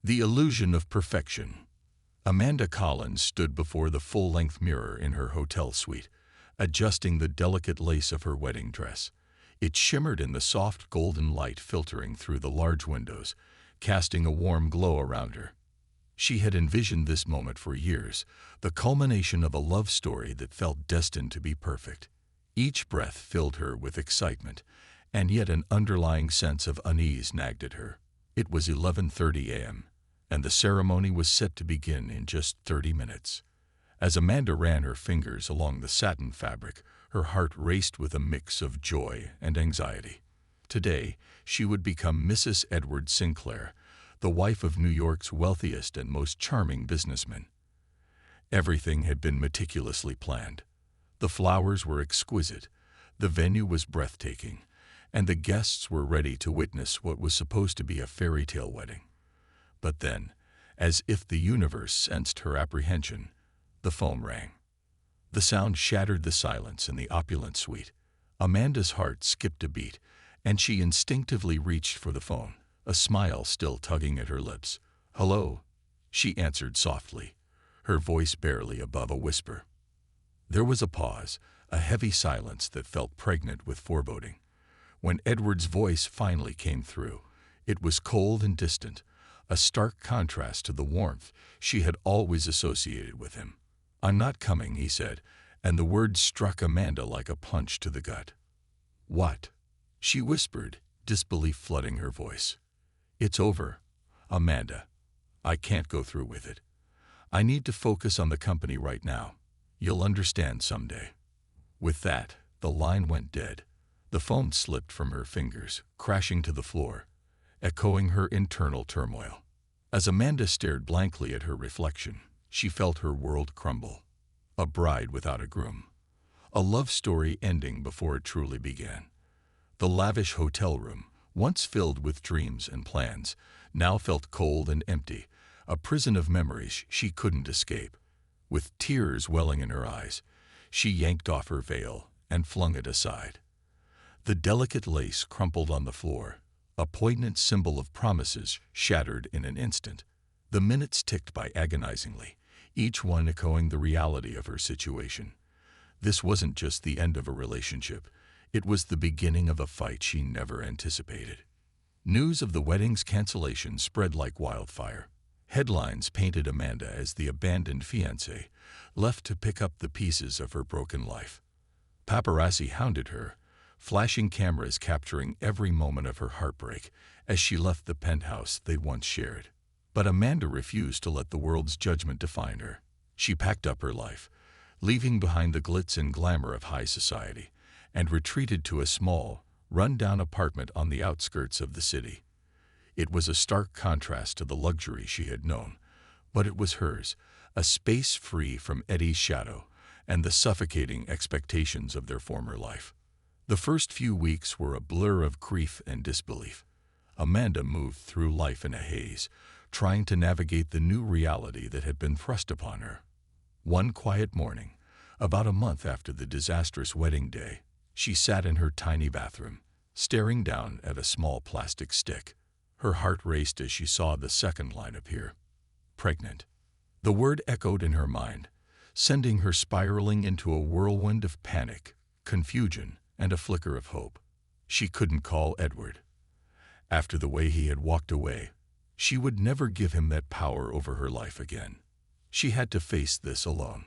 The illusion of perfection. Amanda Collins stood before the full-length mirror in her hotel suite, adjusting the delicate lace of her wedding dress. It shimmered in the soft golden light filtering through the large windows, casting a warm glow around her. She had envisioned this moment for years, the culmination of a love story that felt destined to be perfect. Each breath filled her with excitement, and yet an underlying sense of unease nagged at her. It was 11:30 a.m., and the ceremony was set to begin in just 30 minutes. As Amanda ran her fingers along the satin fabric, her heart raced with a mix of joy and anxiety. Today, she would become Mrs. Edward Sinclair, the wife of New York's wealthiest and most charming businessman. Everything had been meticulously planned. The flowers were exquisite, the venue was breathtaking, and the guests were ready to witness what was supposed to be a fairy tale wedding. But then, as if the universe sensed her apprehension, the phone rang. The sound shattered the silence in the opulent suite. Amanda's heart skipped a beat, and she instinctively reached for the phone, a smile still tugging at her lips. "Hello," she answered softly, her voice barely above a whisper. There was a pause, a heavy silence that felt pregnant with foreboding. When Edward's voice finally came through, it was cold and distant, a stark contrast to the warmth she had always associated with him. "I'm not coming," he said, and the words struck Amanda like a punch to the gut. "What?" she whispered, disbelief flooding her voice. "It's over, Amanda. I can't go through with it. I need to focus on the company right now. You'll understand someday." With that, the line went dead. The phone slipped from her fingers, crashing to the floor, echoing her internal turmoil. As Amanda stared blankly at her reflection, she felt her world crumble. A bride without a groom. A love story ending before it truly began. The lavish hotel room, once filled with dreams and plans, now felt cold and empty, a prison of memories she couldn't escape. With tears welling in her eyes, she yanked off her veil and flung it aside. The delicate lace crumpled on the floor, a poignant symbol of promises shattered in an instant. The minutes ticked by agonizingly, each one echoing the reality of her situation. This wasn't just the end of a relationship, it was the beginning of a fight she never anticipated. News of the wedding's cancellation spread like wildfire. Headlines painted Amanda as the abandoned fiancée, left to pick up the pieces of her broken life. Paparazzi hounded her, flashing cameras capturing every moment of her heartbreak as she left the penthouse they'd once shared. But Amanda refused to let the world's judgment define her. She packed up her life, leaving behind the glitz and glamour of high society, and retreated to a small, run-down apartment on the outskirts of the city. It was a stark contrast to the luxury she had known, but it was hers, a space free from Eddie's shadow and the suffocating expectations of their former life. The first few weeks were a blur of grief and disbelief. Amanda moved through life in a haze, trying to navigate the new reality that had been thrust upon her. One quiet morning, about a month after the disastrous wedding day, she sat in her tiny bathroom, staring down at a small plastic stick. Her heart raced as she saw the second line appear. Pregnant. The word echoed in her mind, sending her spiraling into a whirlwind of panic, confusion, and a flicker of hope. She couldn't call Edward. After the way he had walked away, she would never give him that power over her life again. She had to face this alone.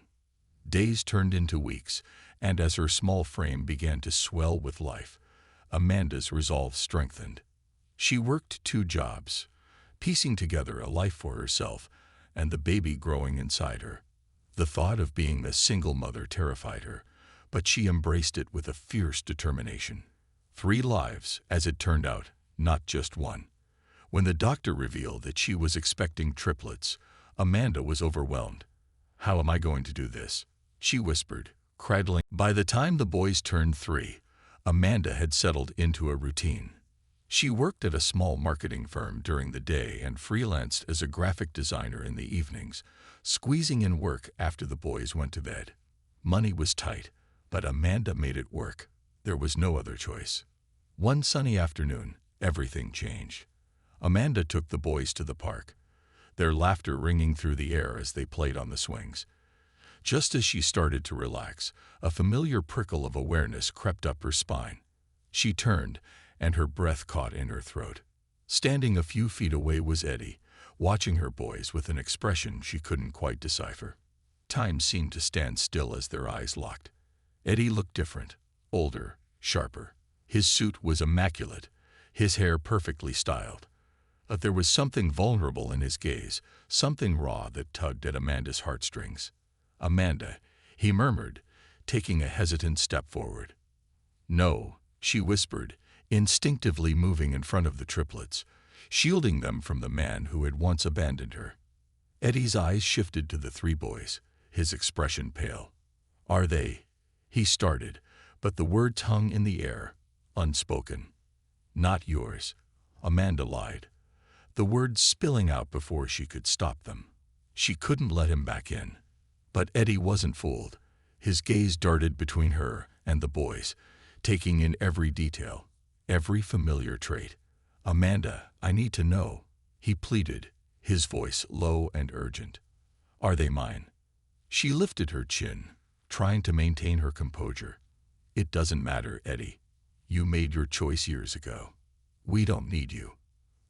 Days turned into weeks, and as her small frame began to swell with life, Amanda's resolve strengthened. She worked 2 jobs, piecing together a life for herself and the baby growing inside her. The thought of being the single mother terrified her, but she embraced it with a fierce determination. 3 lives, as it turned out, not just one. When the doctor revealed that she was expecting triplets, Amanda was overwhelmed. "How am I going to do this?" she whispered, cradling. By the time the boys turned 3, Amanda had settled into a routine. She worked at a small marketing firm during the day and freelanced as a graphic designer in the evenings, squeezing in work after the boys went to bed. Money was tight, but Amanda made it work. There was no other choice. One sunny afternoon, everything changed. Amanda took the boys to the park. their laughter ringing through the air as they played on the swings. Just as she started to relax, a familiar prickle of awareness crept up her spine. She turned, and her breath caught in her throat. Standing a few feet away was Eddie, watching her boys with an expression she couldn't quite decipher. Time seemed to stand still as their eyes locked. Eddie looked different, older, sharper. His suit was immaculate, his hair perfectly styled. But there was something vulnerable in his gaze, something raw that tugged at Amanda's heartstrings. "Amanda," he murmured, taking a hesitant step forward. "No," she whispered, instinctively moving in front of the triplets, shielding them from the man who had once abandoned her. Eddie's eyes shifted to the three boys, his expression pale. "Are they?" he started, but the words hung in the air, unspoken. "Not yours," Amanda lied, the words spilling out before she could stop them. She couldn't let him back in. But Eddie wasn't fooled. His gaze darted between her and the boys, taking in every detail, every familiar trait. "Amanda, I need to know," he pleaded, his voice low and urgent. "Are they mine?" She lifted her chin, trying to maintain her composure. "It doesn't matter, Eddie. You made your choice years ago. We don't need you."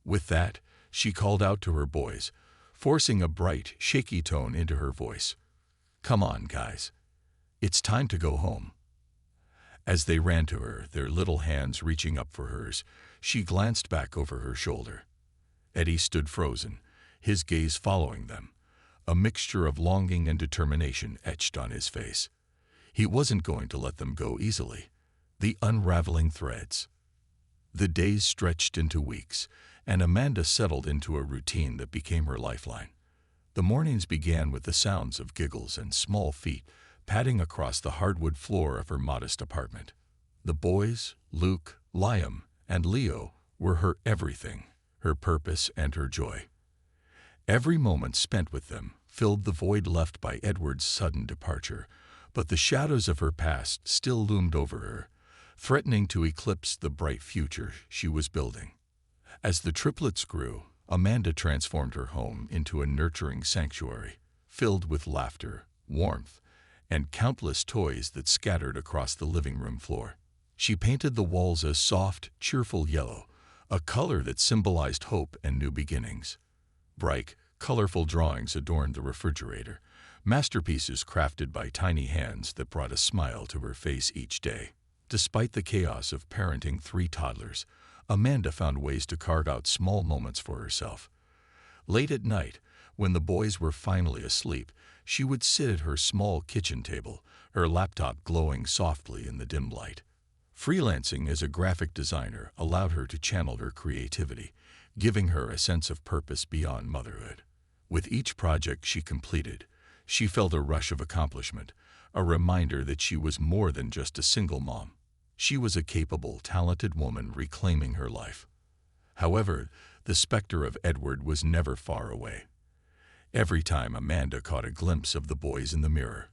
With that, she called out to her boys, forcing a bright, shaky tone into her voice. "Come on, guys. It's time to go home." As they ran to her, their little hands reaching up for hers, she glanced back over her shoulder. Eddie stood frozen, his gaze following them, a mixture of longing and determination etched on his face. He wasn't going to let them go easily. The unraveling threads. The days stretched into weeks, and Amanda settled into a routine that became her lifeline. The mornings began with the sounds of giggles and small feet padding across the hardwood floor of her modest apartment. The boys, Luke, Liam, and Leo, were her everything, her purpose and her joy. Every moment spent with them filled the void left by Edward's sudden departure, but the shadows of her past still loomed over her, threatening to eclipse the bright future she was building. As the triplets grew, Amanda transformed her home into a nurturing sanctuary, filled with laughter, warmth, and countless toys that scattered across the living room floor. She painted the walls a soft, cheerful yellow, a color that symbolized hope and new beginnings. Bright, colorful drawings adorned the refrigerator, masterpieces crafted by tiny hands that brought a smile to her face each day. Despite the chaos of parenting three toddlers, Amanda found ways to carve out small moments for herself. Late at night, when the boys were finally asleep, she would sit at her small kitchen table, her laptop glowing softly in the dim light. Freelancing as a graphic designer allowed her to channel her creativity, giving her a sense of purpose beyond motherhood. With each project she completed, she felt a rush of accomplishment, a reminder that she was more than just a single mom. She was a capable, talented woman reclaiming her life. However, the specter of Edward was never far away. Every time Amanda caught a glimpse of the boys in the mirror,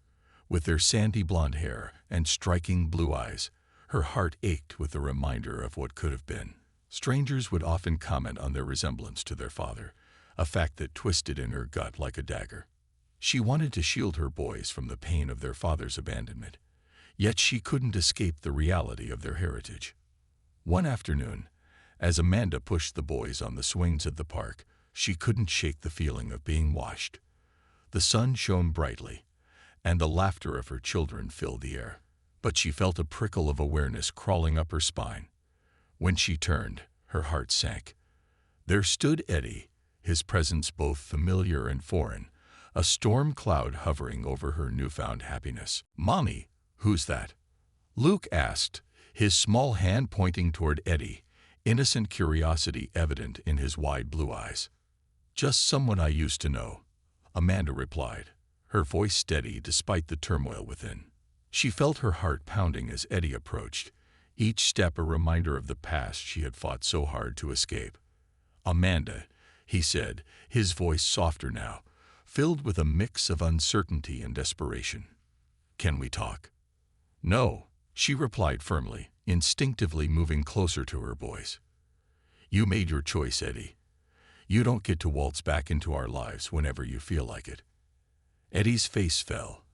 with their sandy blonde hair and striking blue eyes, her heart ached with the reminder of what could have been. Strangers would often comment on their resemblance to their father, a fact that twisted in her gut like a dagger. She wanted to shield her boys from the pain of their father's abandonment, yet she couldn't escape the reality of their heritage. One afternoon, as Amanda pushed the boys on the swings at the park, she couldn't shake the feeling of being watched. The sun shone brightly, and the laughter of her children filled the air. But she felt a prickle of awareness crawling up her spine. When she turned, her heart sank. There stood Eddie, his presence both familiar and foreign, a storm cloud hovering over her newfound happiness. "Mommy, who's that?" Luke asked, his small hand pointing toward Eddie, innocent curiosity evident in his wide blue eyes. "Just someone I used to know," Amanda replied, her voice steady despite the turmoil within. She felt her heart pounding as Eddie approached, each step a reminder of the past she had fought so hard to escape. "Amanda," he said, his voice softer now, filled with a mix of uncertainty and desperation. "Can we talk?" "No," she replied firmly, instinctively moving closer to her boys. "You made your choice, Eddie. You don't get to waltz back into our lives whenever you feel like it." Eddie's face fell,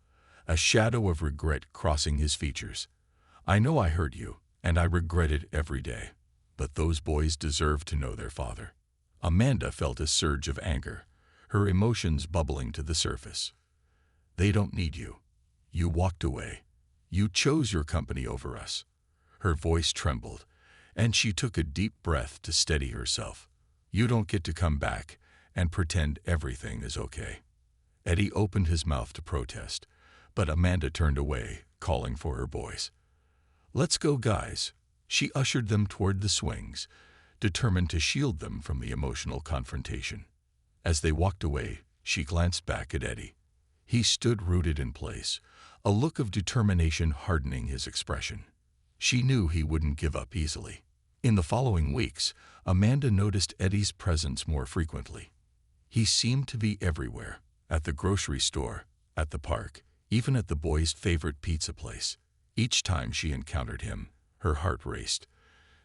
a shadow of regret crossing his features. "I know I hurt you, and I regret it every day. But those boys deserve to know their father." Amanda felt a surge of anger, her emotions bubbling to the surface. "They don't need you. You walked away. You chose your company over us." Her voice trembled, and she took a deep breath to steady herself. "You don't get to come back and pretend everything is okay." Eddie opened his mouth to protest, but Amanda turned away, calling for her boys. "Let's go, guys." She ushered them toward the swings, determined to shield them from the emotional confrontation. As they walked away, she glanced back at Eddie. He stood rooted in place, a look of determination hardening his expression. She knew he wouldn't give up easily. In the following weeks, Amanda noticed Eddie's presence more frequently. He seemed to be everywhere, at the grocery store, at the park, even at the boys' favorite pizza place. Each time she encountered him, her heart raced,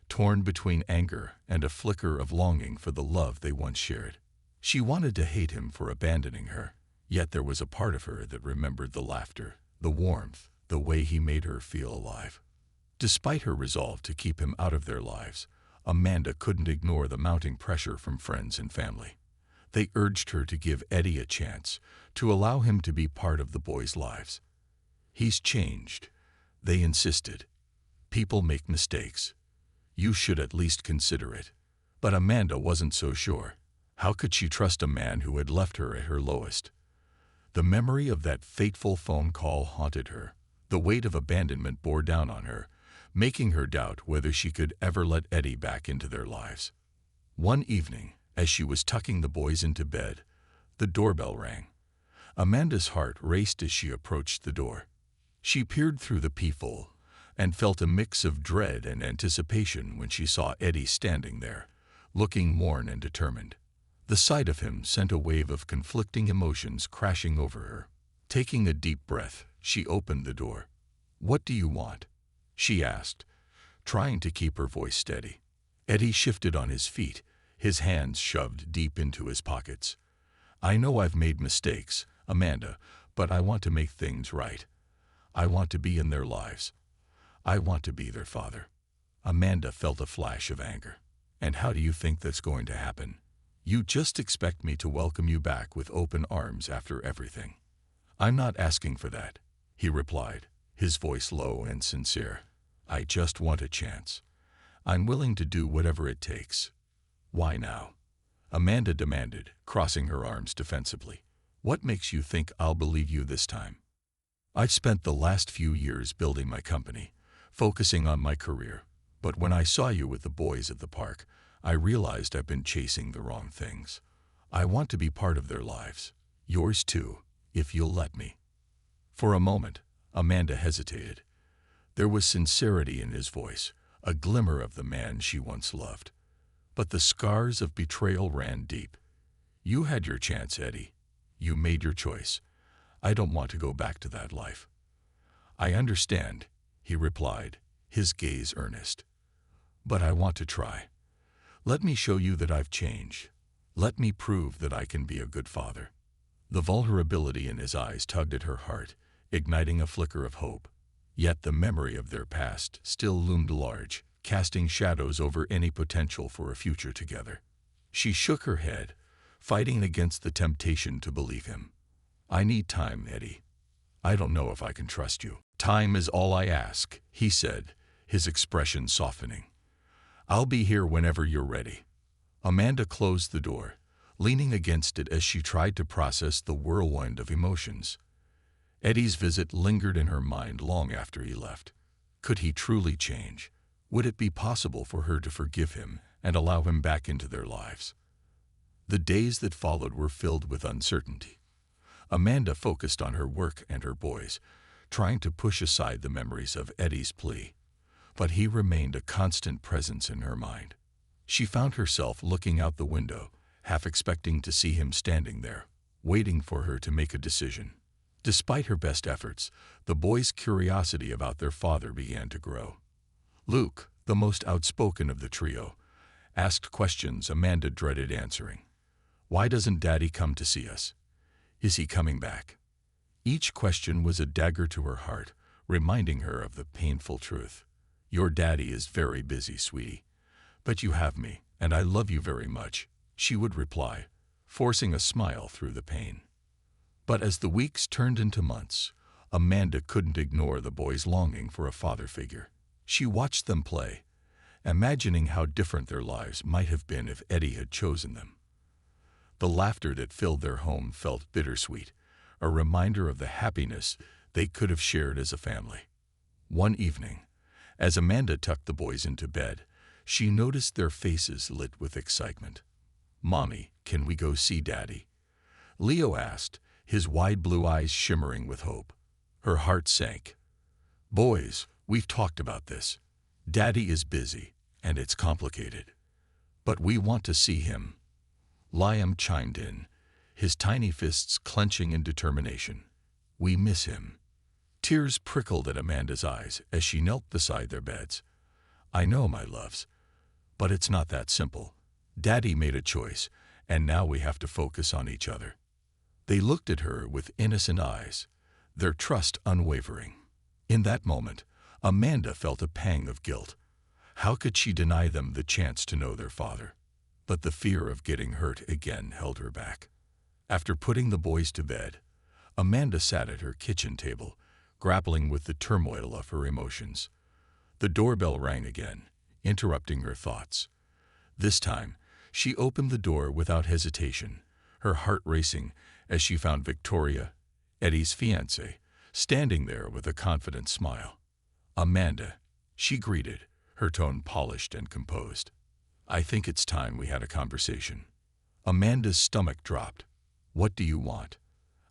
torn between anger and a flicker of longing for the love they once shared. She wanted to hate him for abandoning her, yet there was a part of her that remembered the laughter, the warmth, the way he made her feel alive. Despite her resolve to keep him out of their lives, Amanda couldn't ignore the mounting pressure from friends and family. They urged her to give Eddie a chance, to allow him to be part of the boys' lives. "He's changed," they insisted. "People make mistakes. You should at least consider it." But Amanda wasn't so sure. How could she trust a man who had left her at her lowest? The memory of that fateful phone call haunted her. The weight of abandonment bore down on her, making her doubt whether she could ever let Eddie back into their lives. One evening, as she was tucking the boys into bed, the doorbell rang. Amanda's heart raced as she approached the door. She peered through the peephole and felt a mix of dread and anticipation when she saw Eddie standing there, looking worn and determined. The sight of him sent a wave of conflicting emotions crashing over her. Taking a deep breath, she opened the door. "What do you want?" she asked, trying to keep her voice steady. Eddie shifted on his feet, his hands shoved deep into his pockets. "I know I've made mistakes, Amanda, but I want to make things right. I want to be in their lives. I want to be their father." Amanda felt a flash of anger. "And how do you think that's going to happen? You just expect me to welcome you back with open arms after everything." "I'm not asking for that," he replied, his voice low and sincere. "I just want a chance. I'm willing to do whatever it takes." "Why now?" Amanda demanded, crossing her arms defensively. "What makes you think I'll believe you this time? I've spent the last few years building my company, focusing on my career, but when I saw you with the boys at the park, I realized I've been chasing the wrong things. I want to be part of their lives, yours too, if you'll let me." For a moment, Amanda hesitated. There was sincerity in his voice, a glimmer of the man she once loved. But the scars of betrayal ran deep. "You had your chance, Eddie. You made your choice. I don't want to go back to that life." "I understand," he replied, his gaze earnest. "But I want to try. Let me show you that I've changed. Let me prove that I can be a good father." The vulnerability in his eyes tugged at her heart, igniting a flicker of hope. Yet the memory of their past still loomed large, casting shadows over any potential for a future together. She shook her head, fighting against the temptation to believe him. "I need time, Eddie. I don't know if I can trust you." "Time is all I ask," he said, his expression softening. "I'll be here whenever you're ready." Amanda closed the door, leaning against it as she tried to process the whirlwind of emotions. Eddie's visit lingered in her mind long after he left. Could he truly change? Would it be possible for her to forgive him and allow him back into their lives? The days that followed were filled with uncertainty. Amanda focused on her work and her boys, trying to push aside the memories of Eddie's plea. But he remained a constant presence in her mind. She found herself looking out the window, half expecting to see him standing there, waiting for her to make a decision. Despite her best efforts, the boys' curiosity about their father began to grow. Luke, the most outspoken of the trio, asked questions Amanda dreaded answering. Why doesn't Daddy come to see us? Is he coming back? Each question was a dagger to her heart, reminding her of the painful truth. Your daddy is very busy, sweetie. But you have me, and I love you very much, she would reply, forcing a smile through the pain. But as the weeks turned into months, Amanda couldn't ignore the boys' longing for a father figure. She watched them play, imagining how different their lives might have been if Eddie had chosen them. The laughter that filled their home felt bittersweet, a reminder of the happiness they could have shared as a family. One evening, as Amanda tucked the boys into bed, she noticed their faces lit with excitement. "Mommy, can we go see Daddy?" Leo asked, his wide blue eyes shimmering with hope. Her heart sank. "Boys, we've talked about this. Daddy is busy, and it's complicated. But we want to see him." Liam chimed in, his tiny fists clenching in determination. "We miss him." Tears prickled at Amanda's eyes as she knelt beside their beds. "I know, my loves, but it's not that simple. Daddy made a choice, and now we have to focus on each other." They looked at her with innocent eyes, their trust unwavering. In that moment, Amanda felt a pang of guilt. How could she deny them the chance to know their father? But the fear of getting hurt again held her back. After putting the boys to bed, Amanda sat at her kitchen table, grappling with the turmoil of her emotions. The doorbell rang again, interrupting her thoughts. This time, she opened the door without hesitation, her heart racing as she found Victoria, Eddie's fiancée, standing there with a confident smile. "Amanda," she greeted, her tone polished and composed. "I think it's time we had a conversation." Amanda's stomach dropped. "What do you want?"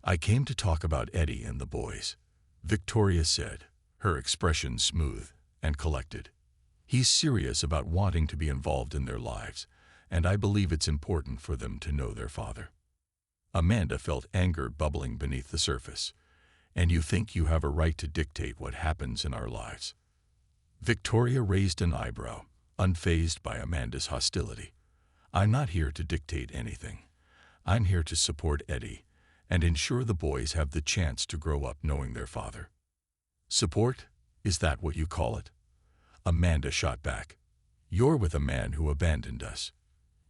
"I came to talk about Eddie and the boys," Victoria said, her expression smooth and collected. "He's serious about wanting to be involved in their lives, and I believe it's important for them to know their father." Amanda felt anger bubbling beneath the surface. "And you think you have a right to dictate what happens in our lives?" Victoria raised an eyebrow, unfazed by Amanda's hostility. "I'm not here to dictate anything. I'm here to support Eddie and ensure the boys have the chance to grow up knowing their father." "Support? Is that what you call it?" Amanda shot back. "You're with a man who abandoned us.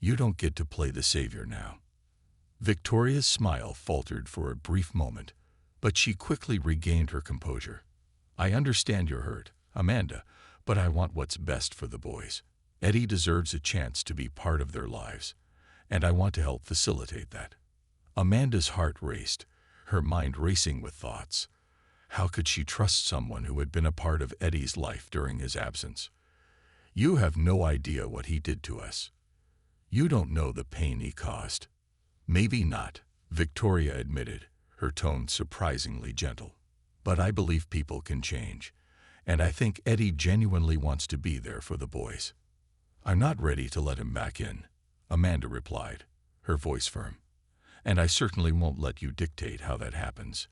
You don't get to play the savior now." Victoria's smile faltered for a brief moment, but she quickly regained her composure. "I understand you're hurt, Amanda, but I want what's best for the boys. Eddie deserves a chance to be part of their lives, and I want to help facilitate that." Amanda's heart raced, her mind racing with thoughts. How could she trust someone who had been a part of Eddie's life during his absence? "You have no idea what he did to us. You don't know the pain he caused." "Maybe not," Victoria admitted, her tone surprisingly gentle. "But I believe people can change, and I think Eddie genuinely wants to be there for the boys." "I'm not ready to let him back in," Amanda replied, her voice firm. "And I certainly won't let you dictate how that happens."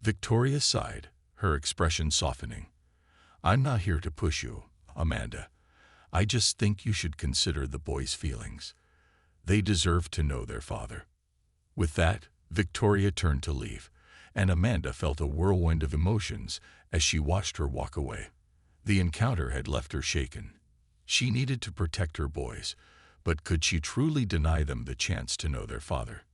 Victoria sighed, her expression softening. "I'm not here to push you, Amanda. I just think you should consider the boys' feelings. They deserve to know their father." With that, Victoria turned to leave, and Amanda felt a whirlwind of emotions as she watched her walk away. The encounter had left her shaken. She needed to protect her boys, but could she truly deny them the chance to know their father?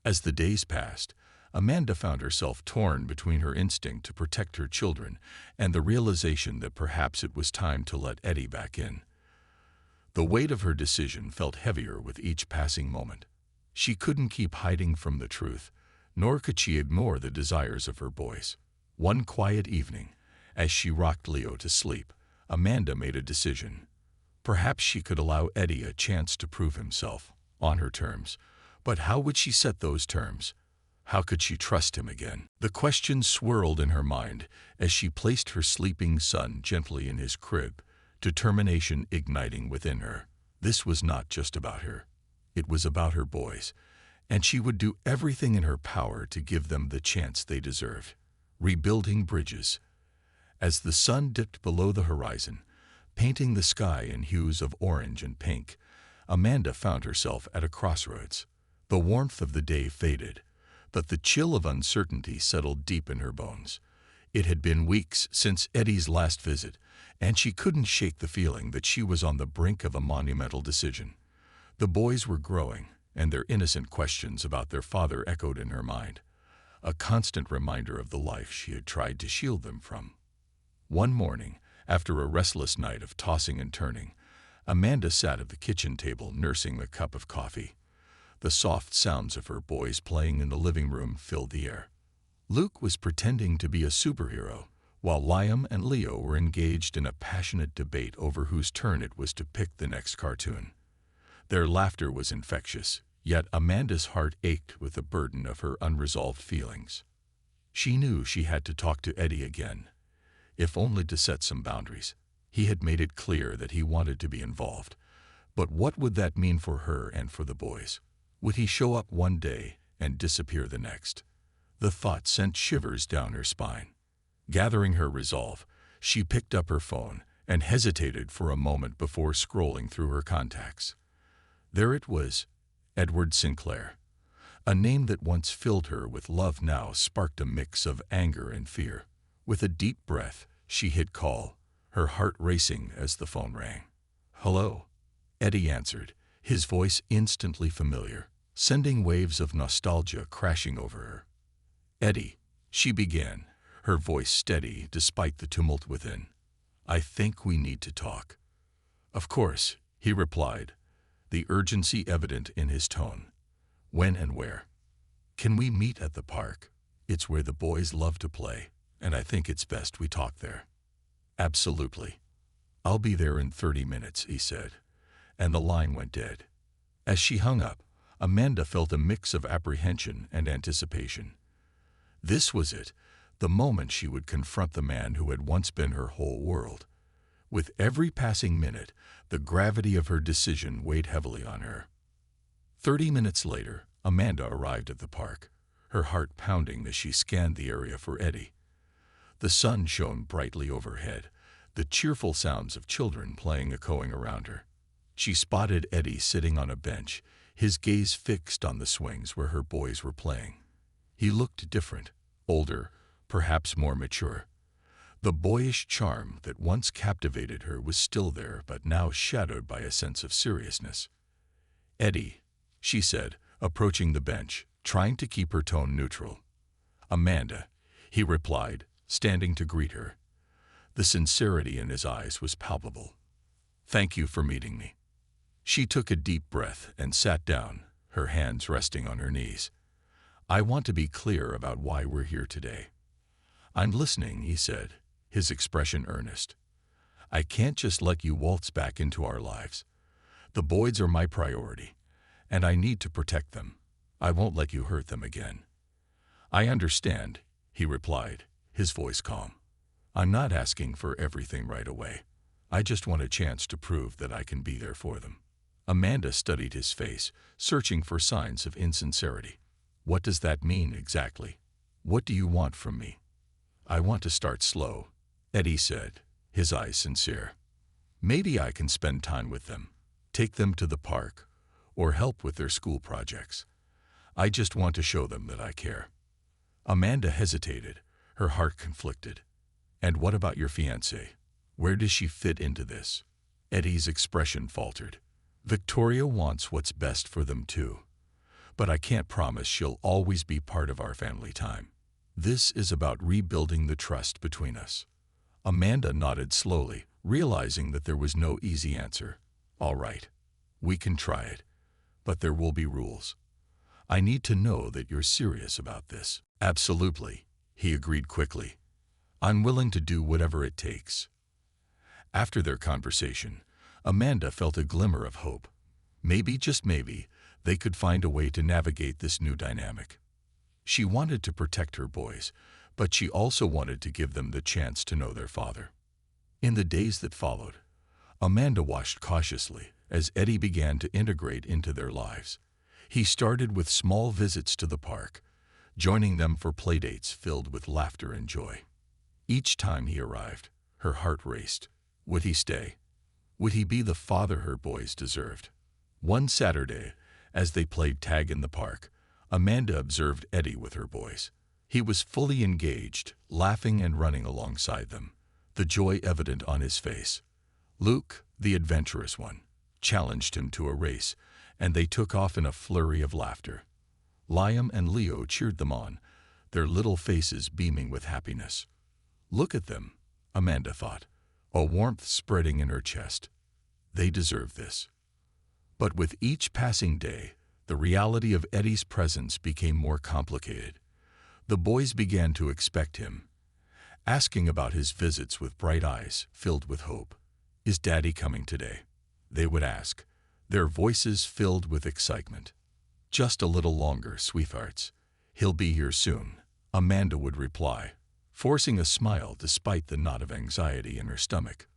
As the days passed, Amanda found herself torn between her instinct to protect her children and the realization that perhaps it was time to let Eddie back in. The weight of her decision felt heavier with each passing moment. She couldn't keep hiding from the truth, nor could she ignore the desires of her boys. One quiet evening, as she rocked Leo to sleep, Amanda made a decision. Perhaps she could allow Eddie a chance to prove himself, on her terms. But how would she set those terms? How could she trust him again? The question swirled in her mind as she placed her sleeping son gently in his crib, determination igniting within her. This was not just about her. It was about her boys, and she would do everything in her power to give them the chance they deserved. Rebuilding bridges. As the sun dipped below the horizon, painting the sky in hues of orange and pink, Amanda found herself at a crossroads. The warmth of the day faded, but the chill of uncertainty settled deep in her bones. It had been weeks since Eddie's last visit, and she couldn't shake the feeling that she was on the brink of a monumental decision. The boys were growing, and their innocent questions about their father echoed in her mind, a constant reminder of the life she had tried to shield them from. One morning, after a restless night of tossing and turning, Amanda sat at the kitchen table nursing a cup of coffee. The soft sounds of her boys playing in the living room filled the air. Luke was pretending to be a superhero, while Liam and Leo were engaged in a passionate debate over whose turn it was to pick the next cartoon. Their laughter was infectious, yet Amanda's heart ached with the burden of her unresolved feelings. She knew she had to talk to Eddie again, if only to set some boundaries. He had made it clear that he wanted to be involved. But what would that mean for her and for the boys? Would he show up one day and disappear the next? The thought sent shivers down her spine. Gathering her resolve, she picked up her phone and hesitated for a moment before scrolling through her contacts. There it was, Edward Sinclair. A name that once filled her with love now sparked a mix of anger and fear. With a deep breath, she hit call, her heart racing as the phone rang. "Hello," Eddie answered, his voice instantly familiar, sending waves of nostalgia crashing over her. "Eddie," she began, her voice steady despite the tumult within. "I think we need to talk." "Of course," he replied, the urgency evident in his tone. "When and where?" "Can we meet at the park? It's where the boys love to play, and I think it's best we talk there." "Absolutely. I'll be there in 30 minutes, he said, and the line went dead. As she hung up, Amanda felt a mix of apprehension and anticipation. This was it, the moment she would confront the man who had once been her whole world. With every passing minute, the gravity of her decision weighed heavily on her. 30 minutes later, Amanda arrived at the park, her heart pounding as she scanned the area for Eddie. The sun shone brightly overhead, the cheerful sounds of children playing echoing around her. She spotted Eddie sitting on a bench, his gaze fixed on the swings where her boys were playing. He looked different, older, perhaps more mature. The boyish charm that once captivated her was still there, but now shadowed by a sense of seriousness. "Eddie," she said, approaching the bench, trying to keep her tone neutral. "Amanda," he replied, standing to greet her. The sincerity in his eyes was palpable. "Thank you for meeting me." She took a deep breath and sat down, her hands resting on her knees. "I want to be clear about why we're here today." "I'm listening," he said, his expression earnest. "I can't just let you waltz back into our lives. The boys are my priority, and I need to protect them. I won't let you hurt them again." "I understand," he replied, his voice calm. "I'm not asking for everything right away. I just want a chance to prove that I can be there for them." Amanda studied his face, searching for signs of insincerity. "What does that mean exactly? What do you want from me?" "I want to start slow," Eddie said, his eyes sincere. "Maybe I can spend time with them, take them to the park, or help with their school projects. I just want to show them that I care." Amanda hesitated, her heart conflicted. "And what about your fiancée? Where does she fit into this?" Eddie's expression faltered. "Victoria wants what's best for them too. But I can't promise she'll always be part of our family time. This is about rebuilding the trust between us." Amanda nodded slowly, realizing that there was no easy answer. "All right, we can try it, but there will be rules. I need to know that you're serious about this." "Absolutely," he agreed quickly. "I'm willing to do whatever it takes." After their conversation, Amanda felt a glimmer of hope. Maybe, just maybe, they could find a way to navigate this new dynamic. She wanted to protect her boys, but she also wanted to give them the chance to know their father. In the days that followed, Amanda watched cautiously as Eddie began to integrate into their lives. He started with small visits to the park, joining them for playdates filled with laughter and joy. Each time he arrived, her heart raced. Would he stay? Would he be the father her boys deserved? One Saturday, As they played tag in the park, Amanda observed Eddie with her boys. He was fully engaged, laughing and running alongside them, the joy evident on his face. Luke, the adventurous one, challenged him to a race, and they took off in a flurry of laughter. Liam and Leo cheered them on, their little faces beaming with happiness. Look at them, Amanda thought, a warmth spreading in her chest. They deserve this. But with each passing day, the reality of Eddie's presence became more complicated. The boys began to expect him, asking about his visits with bright eyes filled with hope. "Is Daddy coming today?" they would ask, their voices filled with excitement. "Just a little longer, sweethearts. He'll be here soon," Amanda would reply, forcing a smile despite the knot of anxiety in her stomach.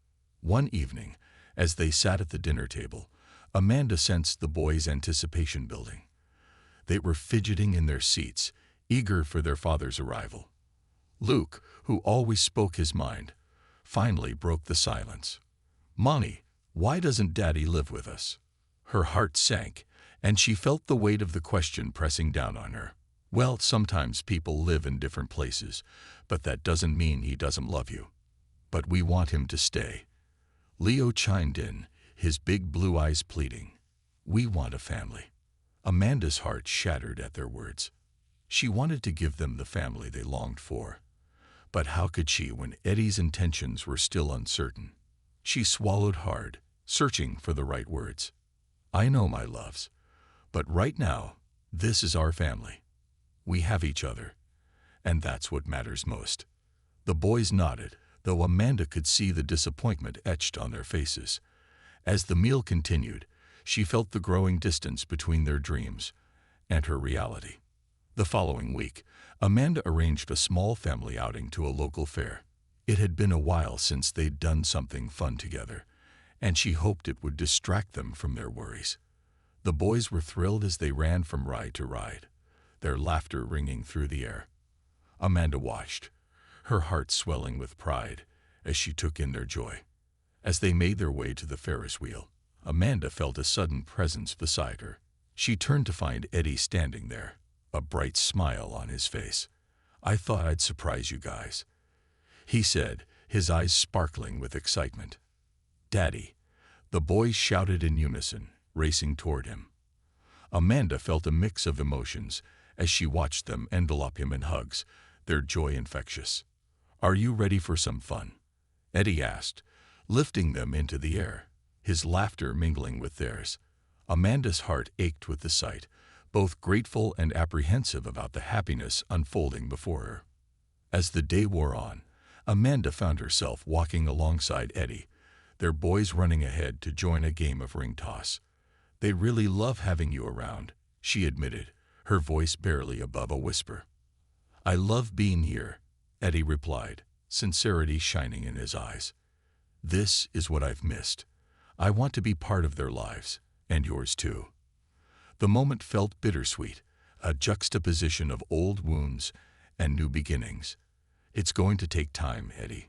One evening, as they sat at the dinner table, Amanda sensed the boys' anticipation building. They were fidgeting in their seats, eager for their father's arrival. Luke, who always spoke his mind, finally broke the silence. "Mommy, why doesn't Daddy live with us?" Her heart sank, and she felt the weight of the question pressing down on her. "Well, sometimes people live in different places, but that doesn't mean he doesn't love you. But we want him to stay." Leo chimed in, his big blue eyes pleading. "We want a family." Amanda's heart shattered at their words. She wanted to give them the family they longed for. But how could she when Eddie's intentions were still uncertain? She swallowed hard, searching for the right words. "I know, my loves, but right now, this is our family. We have each other, and that's what matters most." The boys nodded, though Amanda could see the disappointment etched on their faces. As the meal continued, she felt the growing distance between their dreams and her reality. The following week, Amanda arranged a small family outing to a local fair. It had been a while since they'd done something fun together, and she hoped it would distract them from their worries. The boys were thrilled as they ran from ride to ride, their laughter ringing through the air. Amanda watched, her heart swelling with pride as she took in their joy. As they made their way to the Ferris wheel, Amanda felt a sudden presence beside her. She turned to find Eddie standing there, a bright smile on his face. "I thought I'd surprise you guys," he said, his eyes sparkling with excitement. "Daddy," the boys shouted in unison, racing toward him. Amanda felt a mix of emotions as she watched them envelop him in hugs, their joy infectious. "Are you ready for some fun?" Eddie asked, lifting them into the air, his laughter mingling with theirs. Amanda's heart ached with the sight, both grateful and apprehensive about the happiness unfolding before her. As the day wore on, Amanda found herself walking alongside Eddie, their boys running ahead to join a game of ring toss. "They really love having you around," she admitted, her voice barely above a whisper. "I love being here," Eddie replied, sincerity shining in his eyes. "This is what I've missed. I want to be part of their lives, and yours too." The moment felt bittersweet, a juxtaposition of old wounds and new beginnings. "It's going to take time, Eddie.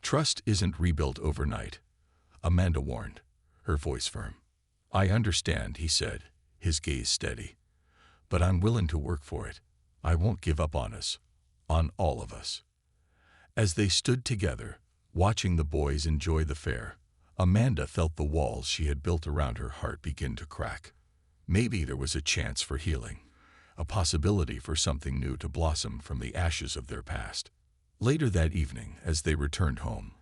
Trust isn't rebuilt overnight," Amanda warned, her voice firm. "I understand," he said, his gaze steady. "But I'm willing to work for it. I won't give up on us, on all of us." As they stood together, watching the boys enjoy the fair, Amanda felt the walls she had built around her heart begin to crack. Maybe there was a chance for healing, a possibility for something new to blossom from the ashes of their past. Later that evening, as they returned home,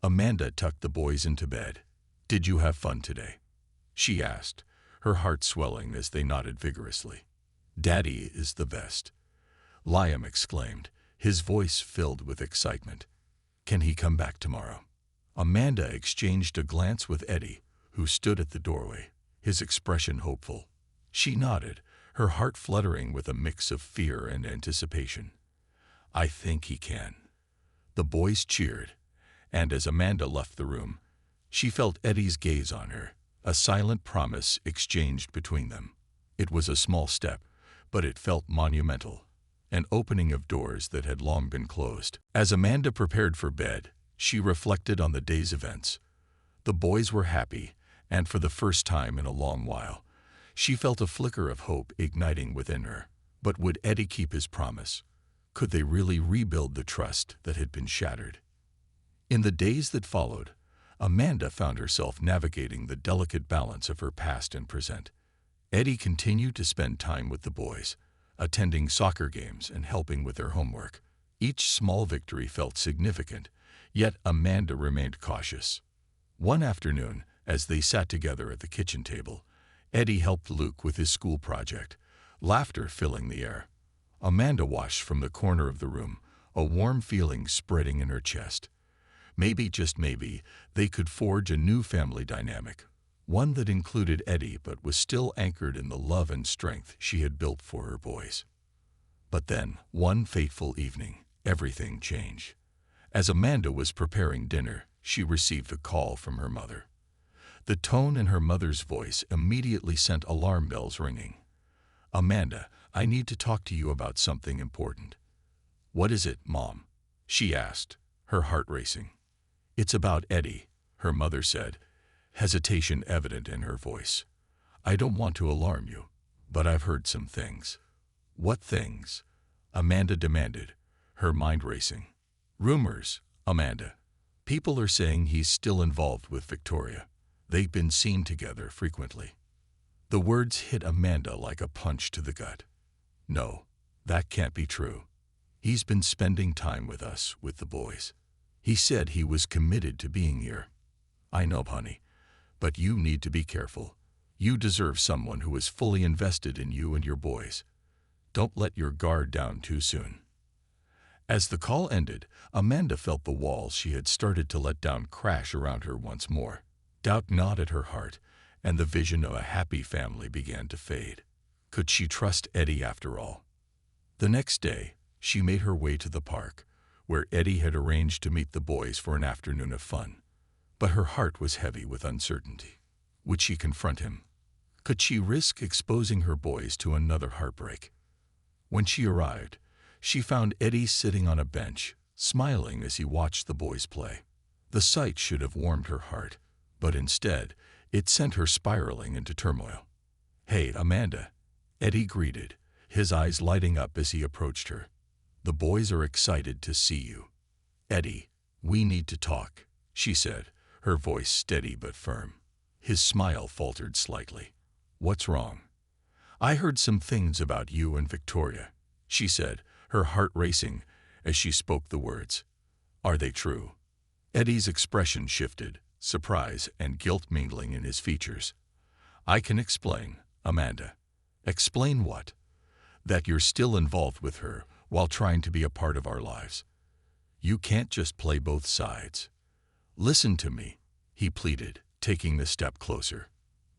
Amanda tucked the boys into bed. "Did you have fun today?" she asked, her heart swelling as they nodded vigorously. "Daddy is the best," Liam exclaimed, his voice filled with excitement. "Can he come back tomorrow?" Amanda exchanged a glance with Eddie, who stood at the doorway, his expression hopeful. She nodded, her heart fluttering with a mix of fear and anticipation. "I think he can." The boys cheered, and as Amanda left the room, she felt Eddie's gaze on her, a silent promise exchanged between them. It was a small step, but it felt monumental, an opening of doors that had long been closed. As Amanda prepared for bed, she reflected on the day's events. The boys were happy, and for the first time in a long while, She felt a flicker of hope igniting within her. But would Eddie keep his promise? Could they really rebuild the trust that had been shattered? In the days that followed, Amanda found herself navigating the delicate balance of her past and present. Eddie continued to spend time with the boys, attending soccer games and helping with their homework. Each small victory felt significant, yet Amanda remained cautious. One afternoon, as they sat together at the kitchen table, Eddie helped Luke with his school project, laughter filling the air. Amanda watched from the corner of the room, a warm feeling spreading in her chest. Maybe, just maybe, they could forge a new family dynamic, one that included Eddie but was still anchored in the love and strength she had built for her boys. But then, one fateful evening, everything changed. As Amanda was preparing dinner, she received a call from her mother. The tone in her mother's voice immediately sent alarm bells ringing. "Amanda, I need to talk to you about something important." "What is it, Mom?" she asked, her heart racing. "It's about Eddie," her mother said, hesitation evident in her voice. "I don't want to alarm you, but I've heard some things." "What things?" Amanda demanded, her mind racing. "Rumors, Amanda. People are saying he's still involved with Victoria. They've been seen together frequently." The words hit Amanda like a punch to the gut. "No, that can't be true. He's been spending time with us, with the boys. He said he was committed to being here." "I know, honey, but you need to be careful. You deserve someone who is fully invested in you and your boys. Don't let your guard down too soon." As the call ended, Amanda felt the walls she had started to let down crash around her once more. Doubt gnawed at her heart, and the vision of a happy family began to fade. Could she trust Eddie after all? The next day, she made her way to the park, where Eddie had arranged to meet the boys for an afternoon of fun. But her heart was heavy with uncertainty. Would she confront him? Could she risk exposing her boys to another heartbreak? When she arrived, she found Eddie sitting on a bench, smiling as he watched the boys play. The sight should have warmed her heart, but instead, it sent her spiraling into turmoil. "Hey, Amanda," Eddie greeted, his eyes lighting up as he approached her. "The boys are excited to see you." "Eddie, we need to talk," she said, her voice steady but firm. His smile faltered slightly. "What's wrong?" "I heard some things about you and Victoria," she said, her heart racing as she spoke the words. "Are they true?" Eddie's expression shifted, surprise and guilt mingling in his features. "I can explain, Amanda." "Explain what?" "That you're still involved with her while trying to be a part of our lives. You can't just play both sides." "Listen to me," he pleaded, taking the step closer.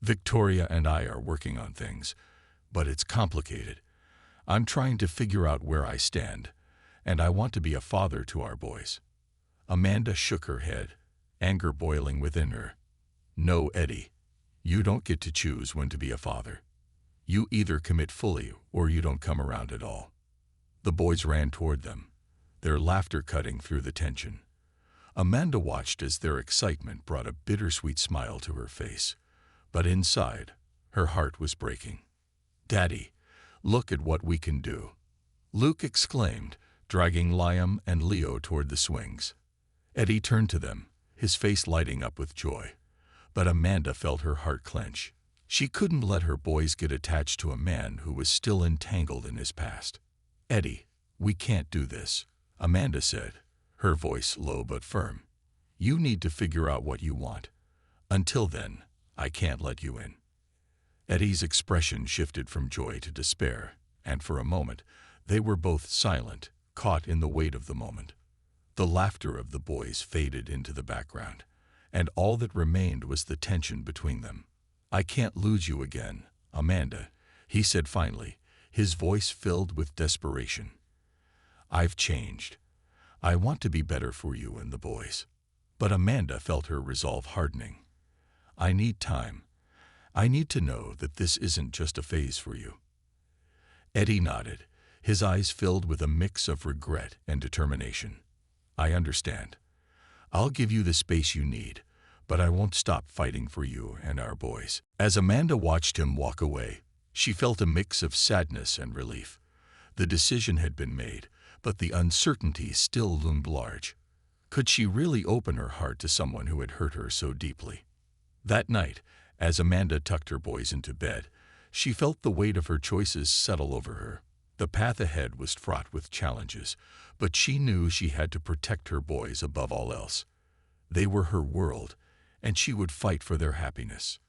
"Victoria and I are working on things, but it's complicated. I'm trying to figure out where I stand, and I want to be a father to our boys." Amanda shook her head, anger boiling within her. "No, Eddie, you don't get to choose when to be a father. You either commit fully or you don't come around at all." The boys ran toward them, their laughter cutting through the tension. Amanda watched as their excitement brought a bittersweet smile to her face, but inside, her heart was breaking. "Daddy, look at what we can do," Luke exclaimed, dragging Liam and Leo toward the swings. Eddie turned to them, his face lighting up with joy, but Amanda felt her heart clench. She couldn't let her boys get attached to a man who was still entangled in his past. "Eddie, we can't do this," Amanda said, her voice low but firm. "You need to figure out what you want. Until then, I can't let you in." Eddie's expression shifted from joy to despair, and for a moment, they were both silent, caught in the weight of the moment. The laughter of the boys faded into the background, and all that remained was the tension between them. "I can't lose you again, Amanda," he said finally, his voice filled with desperation. "I've changed. I want to be better for you and the boys." But Amanda felt her resolve hardening. "I need time. I need to know that this isn't just a phase for you." Eddie nodded, his eyes filled with a mix of regret and determination. "I understand. I'll give you the space you need, but I won't stop fighting for you and our boys." As Amanda watched him walk away, she felt a mix of sadness and relief. The decision had been made, but the uncertainty still loomed large. Could she really open her heart to someone who had hurt her so deeply? That night, as Amanda tucked her boys into bed, she felt the weight of her choices settle over her. The path ahead was fraught with challenges, but she knew she had to protect her boys above all else. They were her world, and she would fight for their happiness.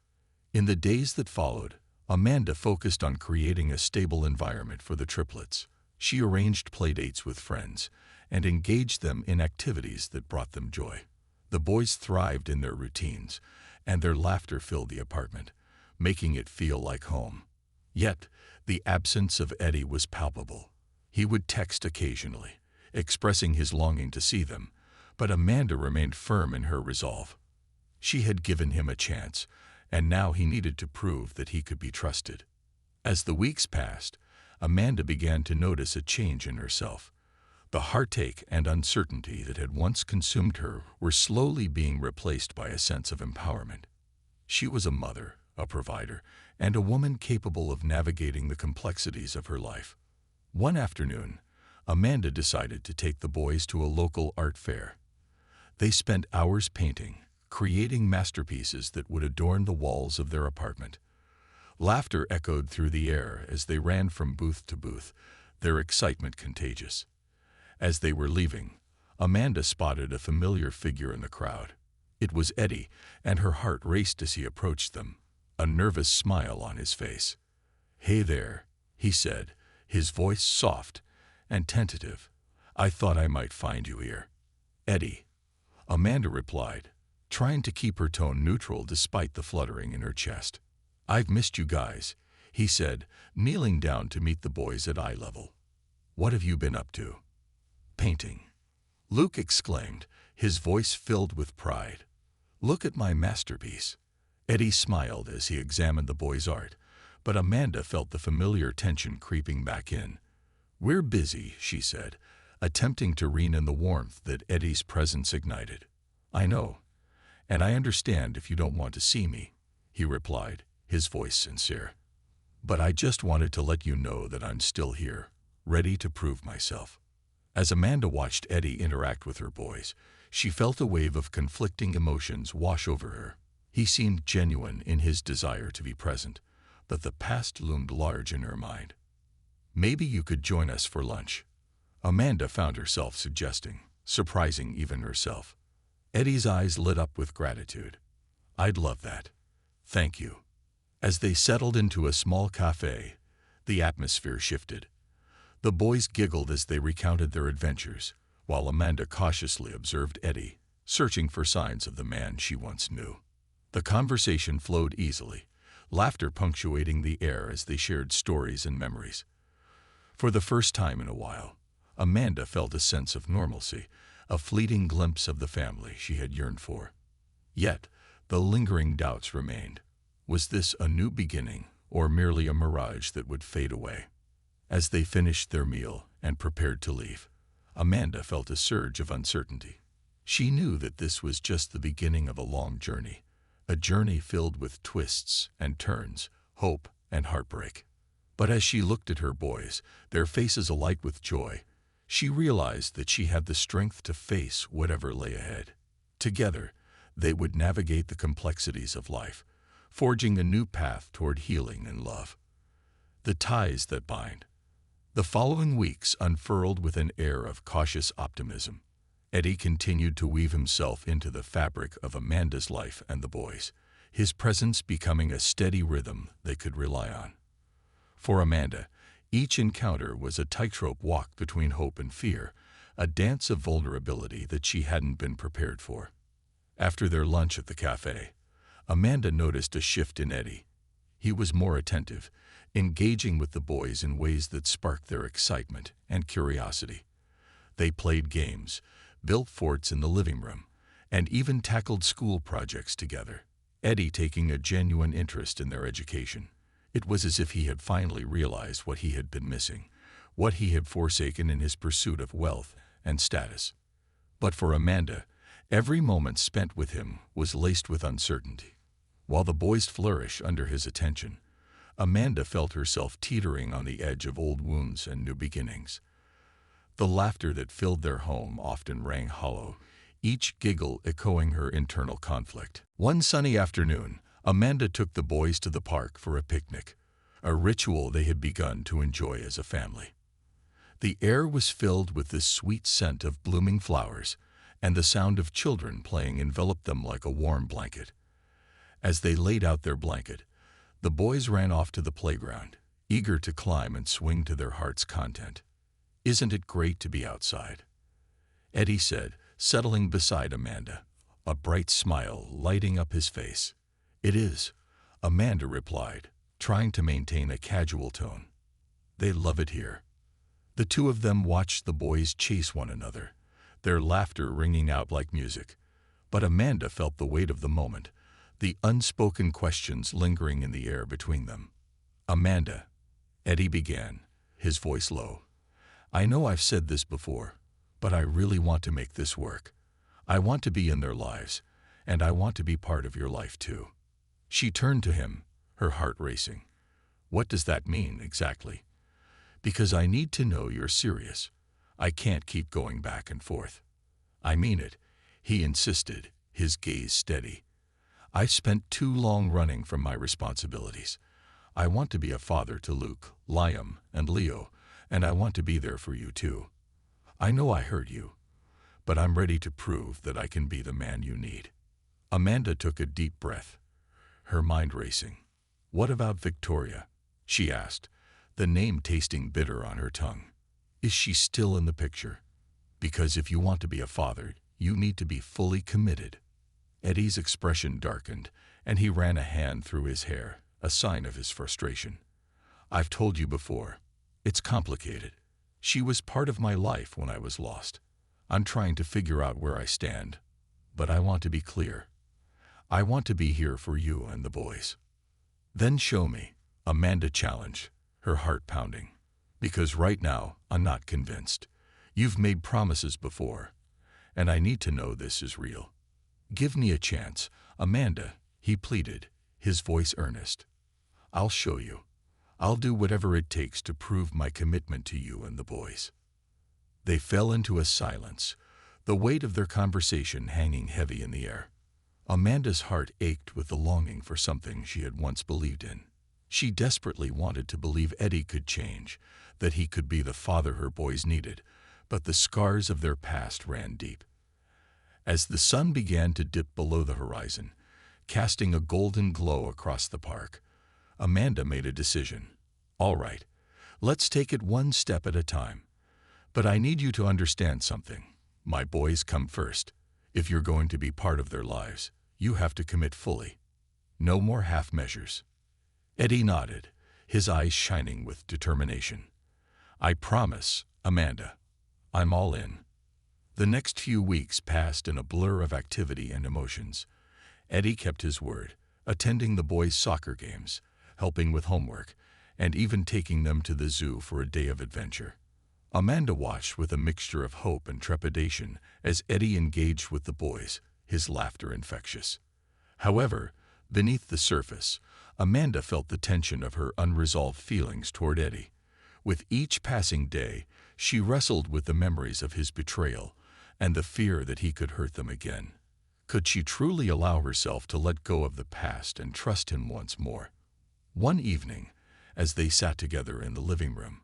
In the days that followed, Amanda focused on creating a stable environment for the triplets. She arranged playdates with friends and engaged them in activities that brought them joy. The boys thrived in their routines, and their laughter filled the apartment, making it feel like home. Yet, the absence of Eddie was palpable. He would text occasionally, expressing his longing to see them, but Amanda remained firm in her resolve. She had given him a chance, and now he needed to prove that he could be trusted. As the weeks passed, Amanda began to notice a change in herself. The heartache and uncertainty that had once consumed her were slowly being replaced by a sense of empowerment. She was a mother, a provider, and a woman capable of navigating the complexities of her life. One afternoon, Amanda decided to take the boys to a local art fair. They spent hours painting, creating masterpieces that would adorn the walls of their apartment. Laughter echoed through the air as they ran from booth to booth, their excitement contagious. As they were leaving, Amanda spotted a familiar figure in the crowd. It was Eddie, and her heart raced as he approached them, a nervous smile on his face. "Hey there," he said, his voice soft and tentative. "I thought I might find you here." "Eddie," Amanda replied, trying to keep her tone neutral despite the fluttering in her chest. "I've missed you guys," he said, kneeling down to meet the boys at eye level. "What have you been up to?" "Painting," Luke exclaimed, his voice filled with pride. "Look at my masterpiece." Eddie smiled as he examined the boys' art, but Amanda felt the familiar tension creeping back in. "We're busy," she said, attempting to rein in the warmth that Eddie's presence ignited. "I know, and I understand if you don't want to see me," he replied, his voice sincere. "But I just wanted to let you know that I'm still here, ready to prove myself." As Amanda watched Eddie interact with her boys, she felt a wave of conflicting emotions wash over her. He seemed genuine in his desire to be present, but the past loomed large in her mind. "Maybe you could join us for lunch," Amanda found herself suggesting, surprising even herself. Eddie's eyes lit up with gratitude. "I'd love that. Thank you." As they settled into a small cafe, the atmosphere shifted. The boys giggled as they recounted their adventures, while Amanda cautiously observed Eddie, searching for signs of the man she once knew. The conversation flowed easily, laughter punctuating the air as they shared stories and memories. For the first time in a while, Amanda felt a sense of normalcy, a fleeting glimpse of the family she had yearned for. Yet, the lingering doubts remained. Was this a new beginning, or merely a mirage that would fade away? As they finished their meal and prepared to leave, Amanda felt a surge of uncertainty. She knew that this was just the beginning of a long journey, a journey filled with twists and turns, hope and heartbreak. But as she looked at her boys, their faces alight with joy, she realized that she had the strength to face whatever lay ahead. Together, they would navigate the complexities of life, forging a new path toward healing and love. The ties that bind. The following weeks unfurled with an air of cautious optimism. Eddie continued to weave himself into the fabric of Amanda's life and the boys, his presence becoming a steady rhythm they could rely on. For Amanda, each encounter was a tightrope walk between hope and fear, a dance of vulnerability that she hadn't been prepared for. After their lunch at the cafe, Amanda noticed a shift in Eddie. He was more attentive, engaging with the boys in ways that sparked their excitement and curiosity. They played games, built forts in the living room, and even tackled school projects together, Eddie taking a genuine interest in their education. It was as if he had finally realized what he had been missing, what he had forsaken in his pursuit of wealth and status. But for Amanda, Every moment spent with him was laced with uncertainty. While the boys flourished under his attention, Amanda felt herself teetering on the edge of old wounds and new beginnings. The laughter that filled their home often rang hollow, each giggle echoing her internal conflict. One sunny afternoon, Amanda took the boys to the park for a picnic, a ritual they had begun to enjoy as a family. The air was filled with the sweet scent of blooming flowers, and the sound of children playing enveloped them like a warm blanket. As they laid out their blanket, the boys ran off to the playground, eager to climb and swing to their heart's content. "Isn't it great to be outside?" Eddie said, settling beside Amanda, a bright smile lighting up his face. "It is," Amanda replied, trying to maintain a casual tone. "They love it here." The two of them watched the boys chase one another, their laughter ringing out like music. But Amanda felt the weight of the moment, the unspoken questions lingering in the air between them. "Amanda," Eddie began, his voice low, "I know I've said this before, but I really want to make this work. I want to be in their lives, and I want to be part of your life too." She turned to him, her heart racing. "What does that mean, exactly?" "Because I need to know you're serious. I can't keep going back and forth." "I mean it," he insisted, his gaze steady. "I've spent too long running from my responsibilities. I want to be a father to Luke, Liam, and Leo, and I want to be there for you too. I know I hurt you, but I'm ready to prove that I can be the man you need." Amanda took a deep breath, her mind racing. "What about Victoria?" she asked, the name tasting bitter on her tongue. "Is she still in the picture? Because if you want to be a father, you need to be fully committed." Eddie's expression darkened, and he ran a hand through his hair, a sign of his frustration. "I've told you before. It's complicated. She was part of my life when I was lost. I'm trying to figure out where I stand, but I want to be clear. I want to be here for you and the boys." "Then show me," Amanda challenged, her heart pounding. "Because right now, I'm not convinced. You've made promises before, and I need to know this is real." "Give me a chance, Amanda," he pleaded, his voice earnest. "I'll show you. I'll do whatever it takes to prove my commitment to you and the boys." They fell into a silence, the weight of their conversation hanging heavy in the air. Amanda's heart ached with the longing for something she had once believed in. She desperately wanted to believe Eddie could change, that he could be the father her boys needed, but the scars of their past ran deep. As the sun began to dip below the horizon, casting a golden glow across the park, Amanda made a decision. "All right, let's take it one step at a time. But I need you to understand something. My boys come first. If you're going to be part of their lives, you have to commit fully. No more half measures." Eddie nodded, his eyes shining with determination. "I promise, Amanda. I'm all in." The next few weeks passed in a blur of activity and emotions. Eddie kept his word, attending the boys' soccer games, helping with homework, and even taking them to the zoo for a day of adventure. Amanda watched with a mixture of hope and trepidation as Eddie engaged with the boys, his laughter infectious. However, beneath the surface, Amanda felt the tension of her unresolved feelings toward Eddie. With each passing day, she wrestled with the memories of his betrayal and the fear that he could hurt them again. Could she truly allow herself to let go of the past and trust him once more? One evening, as they sat together in the living room,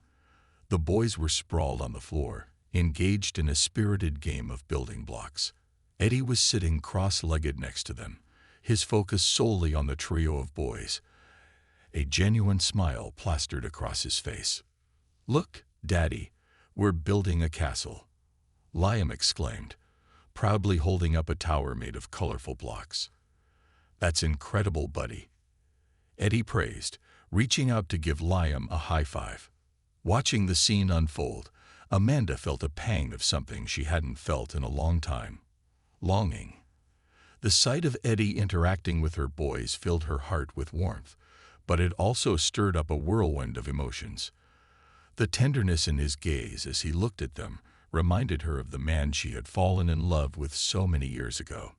the boys were sprawled on the floor, engaged in a spirited game of building blocks. Eddie was sitting cross-legged next to them, his focus solely on the trio of boys, a genuine smile plastered across his face. "Look, Daddy, we're building a castle," Liam exclaimed, proudly holding up a tower made of colorful blocks. "That's incredible, buddy," Eddie praised, reaching out to give Liam a high five. Watching the scene unfold, Amanda felt a pang of something she hadn't felt in a long time: longing. The sight of Eddie interacting with her boys filled her heart with warmth, but it also stirred up a whirlwind of emotions. The tenderness in his gaze as he looked at them reminded her of the man she had fallen in love with so many years ago.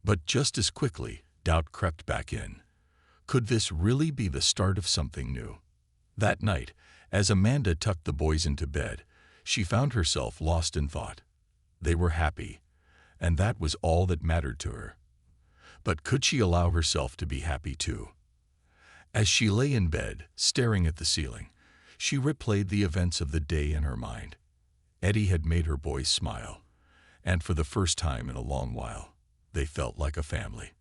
But just as quickly, doubt crept back in. Could this really be the start of something new? That night, as Amanda tucked the boys into bed, she found herself lost in thought. They were happy, and that was all that mattered to her. But could she allow herself to be happy too? As she lay in bed, staring at the ceiling, she replayed the events of the day in her mind. Eddie had made her boys smile, and for the first time in a long while, they felt like a family.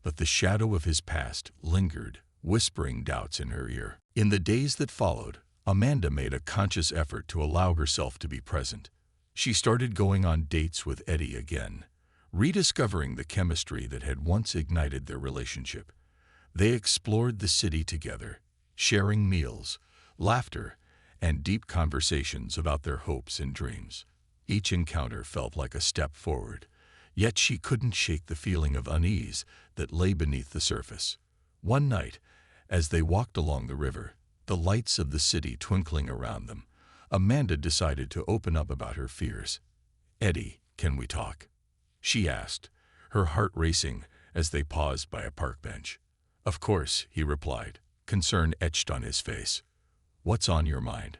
But the shadow of his past lingered, whispering doubts in her ear. In the days that followed, Amanda made a conscious effort to allow herself to be present. She started going on dates with Eddie again, rediscovering the chemistry that had once ignited their relationship. They explored the city together, sharing meals, laughter, and deep conversations about their hopes and dreams. Each encounter felt like a step forward, yet she couldn't shake the feeling of unease that lay beneath the surface. One night, as they walked along the river, the lights of the city twinkling around them, Amanda decided to open up about her fears. "Eddie, can we talk?" she asked, her heart racing as they paused by a park bench. "Of course," he replied, concern etched on his face. "What's on your mind?"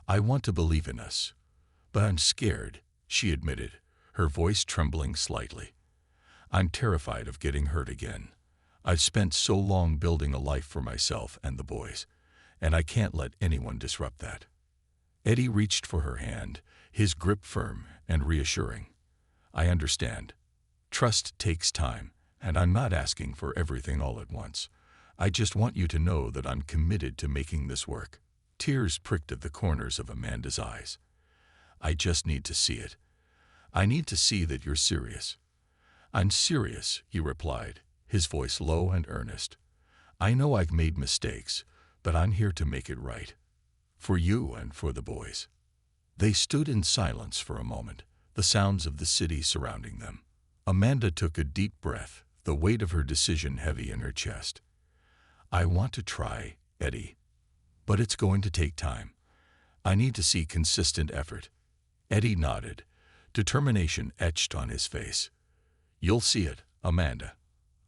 "I want to believe in us, but I'm scared," she admitted, her voice trembling slightly. "I'm terrified of getting hurt again. I've spent so long building a life for myself and the boys, and I can't let anyone disrupt that." Eddie reached for her hand, his grip firm and reassuring. "I understand. Trust takes time, and I'm not asking for everything all at once. I just want you to know that I'm committed to making this work." Tears pricked at the corners of Amanda's eyes. "I just need to see it. I need to see that you're serious." "I'm serious," he replied, his voice low and earnest. "I know I've made mistakes, but I'm here to make it right. For you and for the boys." They stood in silence for a moment, the sounds of the city surrounding them. Amanda took a deep breath, the weight of her decision heavy in her chest. "I want to try, Eddie. But it's going to take time. I need to see consistent effort." Eddie nodded, determination etched on his face. "You'll see it, Amanda.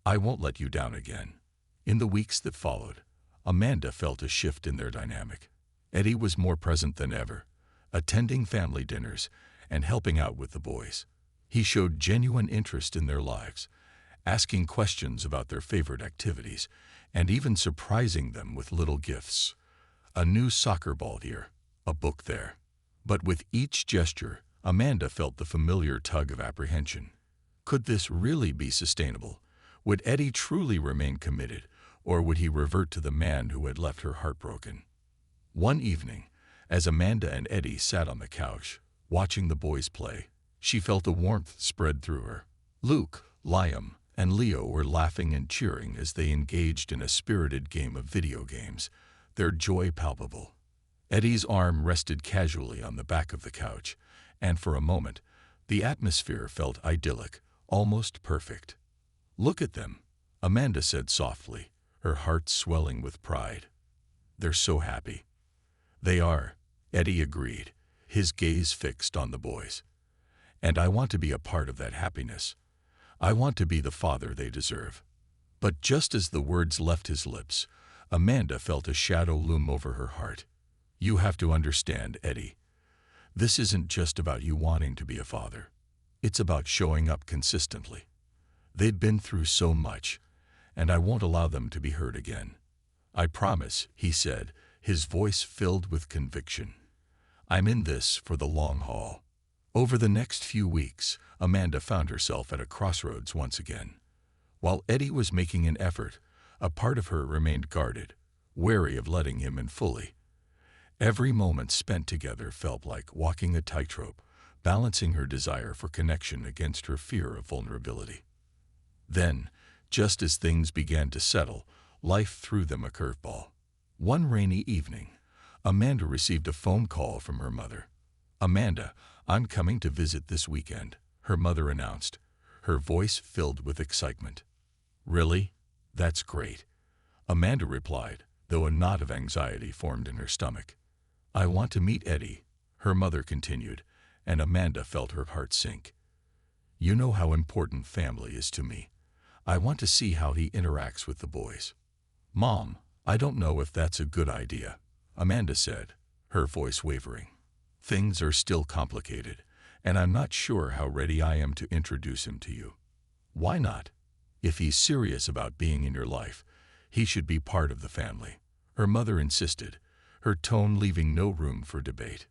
I won't let you down again." In the weeks that followed, Amanda felt a shift in their dynamic. Eddie was more present than ever, attending family dinners and helping out with the boys. He showed genuine interest in their lives, asking questions about their favorite activities, and even surprising them with little gifts. A new soccer ball here, a book there. But with each gesture, Amanda felt the familiar tug of apprehension. Could this really be sustainable? Would Eddie truly remain committed, or would he revert to the man who had left her heartbroken? One evening, as Amanda and Eddie sat on the couch, watching the boys play, she felt a warmth spread through her. Luke, Liam, and Leo were laughing and cheering as they engaged in a spirited game of video games, their joy palpable. Eddie's arm rested casually on the back of the couch, and for a moment, the atmosphere felt idyllic, almost perfect. "Look at them," Amanda said softly, her heart swelling with pride. "They're so happy." "They are," Eddie agreed, his gaze fixed on the boys. "And I want to be a part of that happiness. I want to be the father they deserve." But just as the words left his lips, Amanda felt a shadow loom over her heart. "You have to understand, Eddie. This isn't just about you wanting to be a father. It's about showing up consistently. They've been through so much, and I won't allow them to be hurt again. I promise," he said, his voice filled with conviction. "I'm in this for the long haul." Over the next few weeks, Amanda found herself at a crossroads once again. While Eddie was making an effort, a part of her remained guarded, wary of letting him in fully. Every moment spent together felt like walking a tightrope, balancing her desire for connection against her fear of vulnerability. Then, just as things began to settle, life threw them a curveball. One rainy evening, Amanda received a phone call from her mother. "Amanda, I'm coming to visit this weekend," her mother announced, her voice filled with excitement. "Really? That's great," Amanda replied, though a knot of anxiety formed in her stomach. "I want to meet Eddie," her mother continued, and Amanda felt her heart sink. You know how important family is to me. I want to see how he interacts with the boys. Mom, I don't know if that's a good idea, Amanda said, her voice wavering. Things are still complicated, and I'm not sure how ready I am to introduce him to you. Why not? If he's serious about being in your life, he should be part of the family, her mother insisted, her tone leaving no room for debate.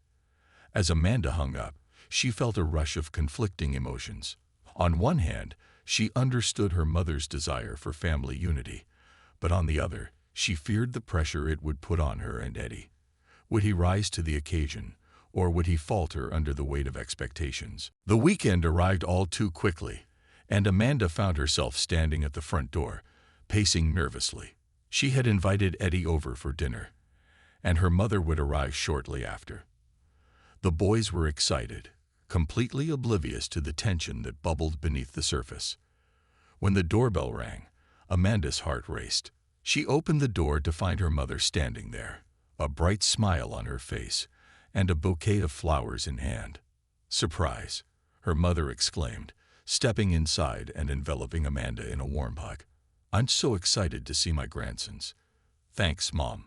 As Amanda hung up, she felt a rush of conflicting emotions. On one hand, she understood her mother's desire for family unity, but on the other, she feared the pressure it would put on her and Eddie. Would he rise to the occasion, or would he falter under the weight of expectations? The weekend arrived all too quickly, and Amanda found herself standing at the front door, pacing nervously. She had invited Eddie over for dinner, and her mother would arrive shortly after. The boys were excited, completely oblivious to the tension that bubbled beneath the surface. When the doorbell rang, Amanda's heart raced. She opened the door to find her mother standing there, a bright smile on her face, and a bouquet of flowers in hand. Surprise, her mother exclaimed, stepping inside and enveloping Amanda in a warm hug. I'm so excited to see my grandsons. Thanks, Mom,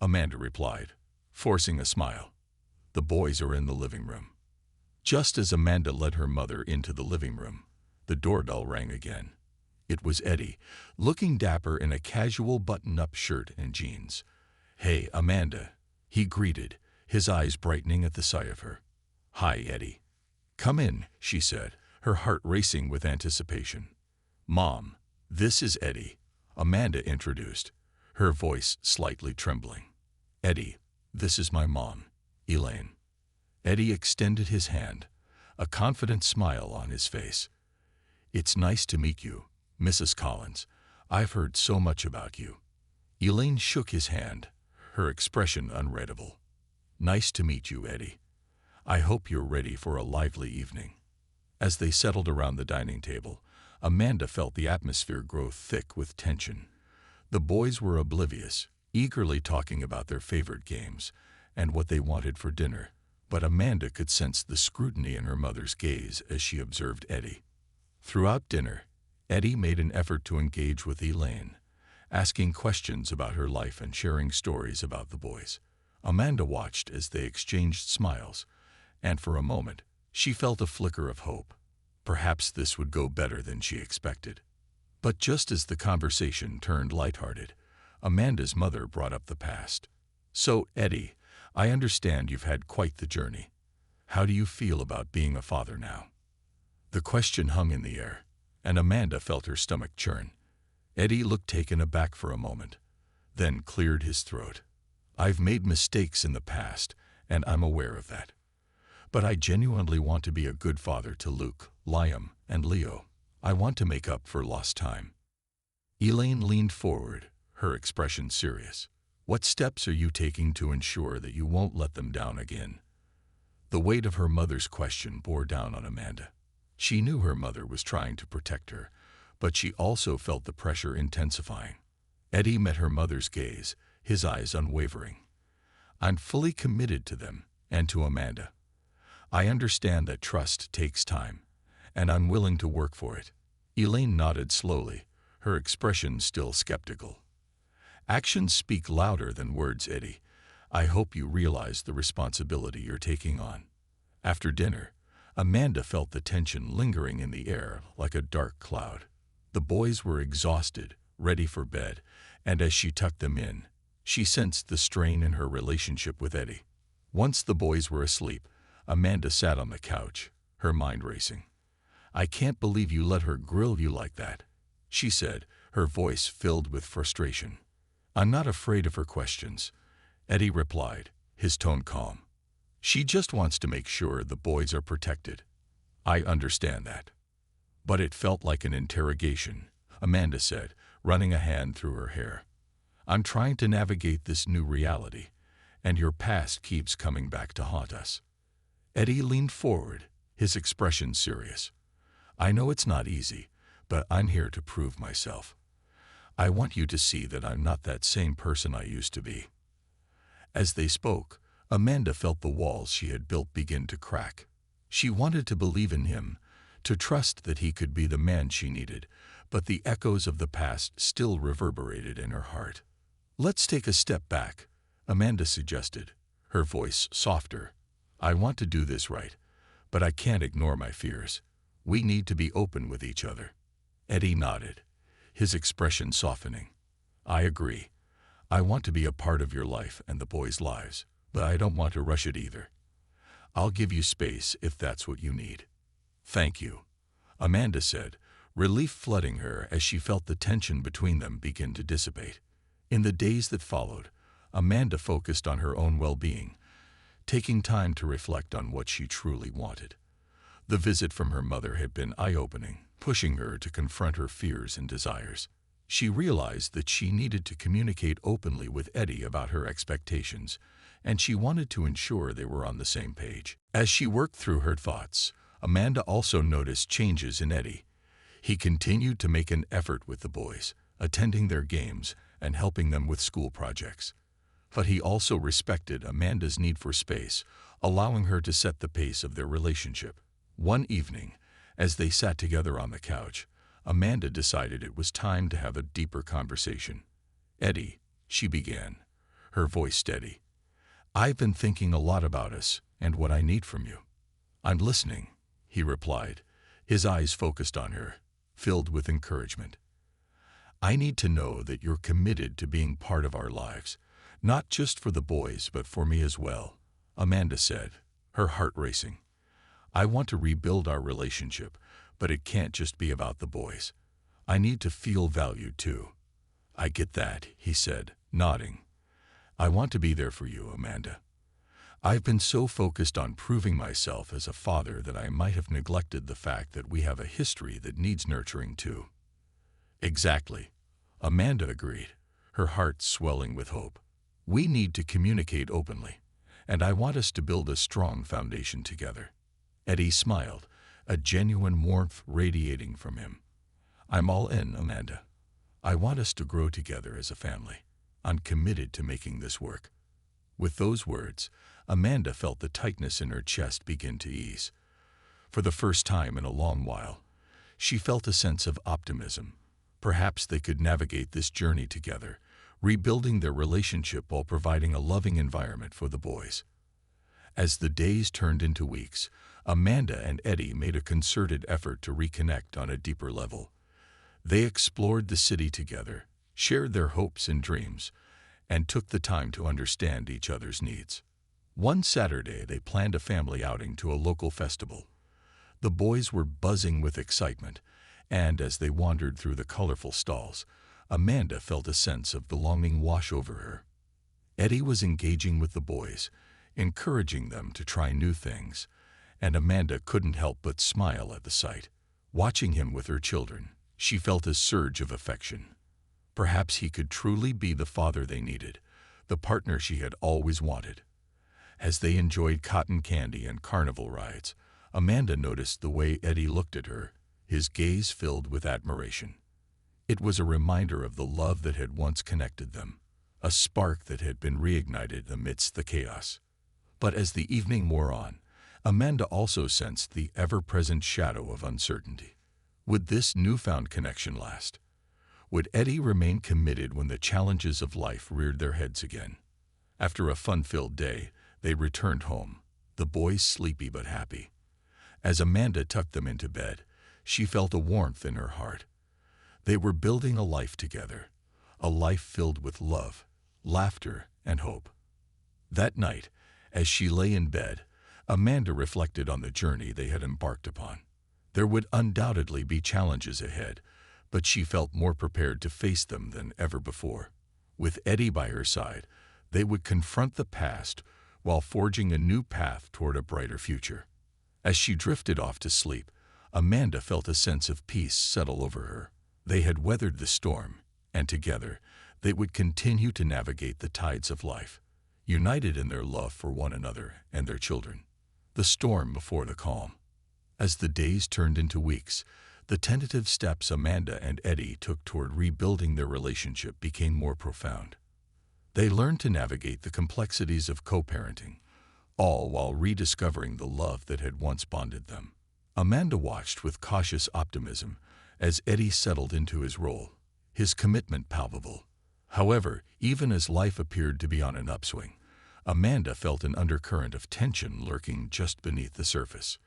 Amanda replied, forcing a smile. The boys are in the living room. Just as Amanda led her mother into the living room, the doorbell rang again. It was Eddie, looking dapper in a casual button-up shirt and jeans. Hey, Amanda, he greeted, his eyes brightening at the sight of her. Hi, Eddie. Come in, she said, her heart racing with anticipation. Mom, this is Eddie, Amanda introduced, her voice slightly trembling. Eddie, this is my mom, Elaine. Eddie extended his hand, a confident smile on his face. It's nice to meet you, Mrs. Collins. I've heard so much about you. Elaine shook his hand, her expression unreadable. Nice to meet you, Eddie. I hope you're ready for a lively evening. As they settled around the dining table, Amanda felt the atmosphere grow thick with tension. The boys were oblivious, eagerly talking about their favorite games and what they wanted for dinner, but Amanda could sense the scrutiny in her mother's gaze as she observed Eddie. Throughout dinner, Eddie made an effort to engage with Elaine, asking questions about her life and sharing stories about the boys. Amanda watched as they exchanged smiles, and for a moment, she felt a flicker of hope. Perhaps this would go better than she expected. But just as the conversation turned lighthearted, Amanda's mother brought up the past. So, Eddie, I understand you've had quite the journey. How do you feel about being a father now? The question hung in the air, and Amanda felt her stomach churn. Eddie looked taken aback for a moment, then cleared his throat. I've made mistakes in the past, and I'm aware of that. But I genuinely want to be a good father to Luke, Liam, and Leo. I want to make up for lost time. Elaine leaned forward, her expression serious. What steps are you taking to ensure that you won't let them down again? The weight of her mother's question bore down on Amanda. She knew her mother was trying to protect her, but she also felt the pressure intensifying. Eddie met her mother's gaze, his eyes unwavering. I'm fully committed to them and to Amanda. I understand that trust takes time, and I'm willing to work for it. Elaine nodded slowly, her expression still skeptical. Actions speak louder than words, Eddie. I hope you realize the responsibility you're taking on. After dinner, Amanda felt the tension lingering in the air like a dark cloud. The boys were exhausted, ready for bed, and as she tucked them in, she sensed the strain in her relationship with Eddie. Once the boys were asleep, Amanda sat on the couch, her mind racing. I can't believe you let her grill you like that, she said, her voice filled with frustration. I'm not afraid of her questions, Eddie replied, his tone calm. She just wants to make sure the boys are protected. I understand that. But it felt like an interrogation, Amanda said, running a hand through her hair. I'm trying to navigate this new reality, and your past keeps coming back to haunt us. Eddie leaned forward, his expression serious. I know it's not easy, but I'm here to prove myself. I want you to see that I'm not that same person I used to be. As they spoke, Amanda felt the walls she had built begin to crack. She wanted to believe in him, to trust that he could be the man she needed, but the echoes of the past still reverberated in her heart. "Let's take a step back," Amanda suggested, her voice softer. "I want to do this right, but I can't ignore my fears. We need to be open with each other." Eddie nodded, his expression softening. "I agree. I want to be a part of your life and the boys' lives, but I don't want to rush it either. I'll give you space if that's what you need." "Thank you," Amanda said, relief flooding her as she felt the tension between them begin to dissipate. In the days that followed, Amanda focused on her own well-being, taking time to reflect on what she truly wanted. The visit from her mother had been eye-opening, pushing her to confront her fears and desires. She realized that she needed to communicate openly with Eddie about her expectations, and she wanted to ensure they were on the same page. As she worked through her thoughts, Amanda also noticed changes in Eddie. He continued to make an effort with the boys, attending their games and helping them with school projects. But he also respected Amanda's need for space, allowing her to set the pace of their relationship. One evening, as they sat together on the couch, Amanda decided it was time to have a deeper conversation. "Eddie," she began, her voice steady, "I've been thinking a lot about us and what I need from you." "I'm listening," he replied, his eyes focused on her, filled with encouragement. "I need to know that you're committed to being part of our lives, not just for the boys but for me as well," Amanda said, her heart racing. "I want to rebuild our relationship, but it can't just be about the boys. I need to feel valued too." "I get that," he said, nodding. "I want to be there for you, Amanda. I've been so focused on proving myself as a father that I might have neglected the fact that we have a history that needs nurturing too." "Exactly," Amanda agreed, her heart swelling with hope. "We need to communicate openly, and I want us to build a strong foundation together." Eddie smiled, a genuine warmth radiating from him. "I'm all in, Amanda. I want us to grow together as a family. I'm committed to making this work." With those words, Amanda felt the tightness in her chest begin to ease. For the first time in a long while, she felt a sense of optimism. Perhaps they could navigate this journey together, rebuilding their relationship while providing a loving environment for the boys. As the days turned into weeks, Amanda and Eddie made a concerted effort to reconnect on a deeper level. They explored the city together, shared their hopes and dreams, and took the time to understand each other's needs. One Saturday, they planned a family outing to a local festival. The boys were buzzing with excitement, and as they wandered through the colorful stalls, Amanda felt a sense of belonging wash over her. Eddie was engaging with the boys, encouraging them to try new things, and Amanda couldn't help but smile at the sight. Watching him with her children, she felt a surge of affection. Perhaps he could truly be the father they needed, the partner she had always wanted. As they enjoyed cotton candy and carnival rides, Amanda noticed the way Eddie looked at her, his gaze filled with admiration. It was a reminder of the love that had once connected them, a spark that had been reignited amidst the chaos. But as the evening wore on, Amanda also sensed the ever-present shadow of uncertainty. Would this newfound connection last? Would Eddie remain committed when the challenges of life reared their heads again? After a fun-filled day, they returned home, the boys sleepy but happy. As Amanda tucked them into bed, she felt a warmth in her heart. They were building a life together, a life filled with love, laughter, and hope. That night, as she lay in bed, Amanda reflected on the journey they had embarked upon. There would undoubtedly be challenges ahead, but she felt more prepared to face them than ever before. With Eddie by her side, they would confront the past while forging a new path toward a brighter future. As she drifted off to sleep, Amanda felt a sense of peace settle over her. They had weathered the storm, and together, they would continue to navigate the tides of life, united in their love for one another and their children. The storm before the calm. As the days turned into weeks, the tentative steps Amanda and Eddie took toward rebuilding their relationship became more profound. They learned to navigate the complexities of co-parenting, all while rediscovering the love that had once bonded them. Amanda watched with cautious optimism as Eddie settled into his role, his commitment palpable. However, even as life appeared to be on an upswing, Amanda felt an undercurrent of tension lurking just beneath the surface.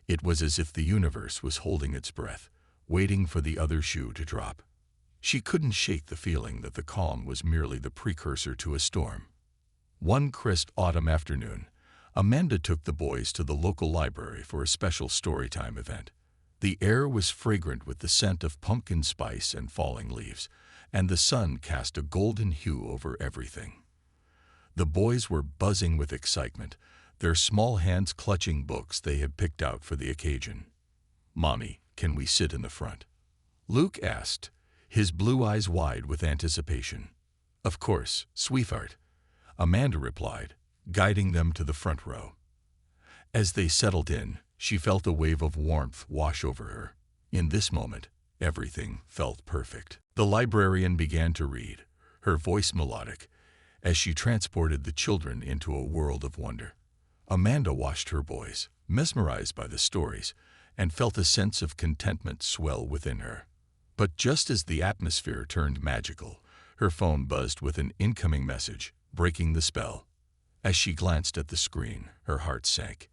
It was as if the universe was holding its breath, waiting for the other shoe to drop. She couldn't shake the feeling that the calm was merely the precursor to a storm. One crisp autumn afternoon, Amanda took the boys to the local library for a special storytime event. The air was fragrant with the scent of pumpkin spice and falling leaves, and the sun cast a golden hue over everything. The boys were buzzing with excitement, their small hands clutching books they had picked out for the occasion. "Mommy, can we sit in the front?" Luke asked, his blue eyes wide with anticipation. "Of course, sweetheart," Amanda replied, guiding them to the front row. As they settled in, she felt a wave of warmth wash over her. In this moment, everything felt perfect. The librarian began to read, her voice melodic, as she transported the children into a world of wonder. Amanda watched her boys, mesmerized by the stories, and felt a sense of contentment swell within her. But just as the atmosphere turned magical, her phone buzzed with an incoming message, breaking the spell. As she glanced at the screen, her heart sank.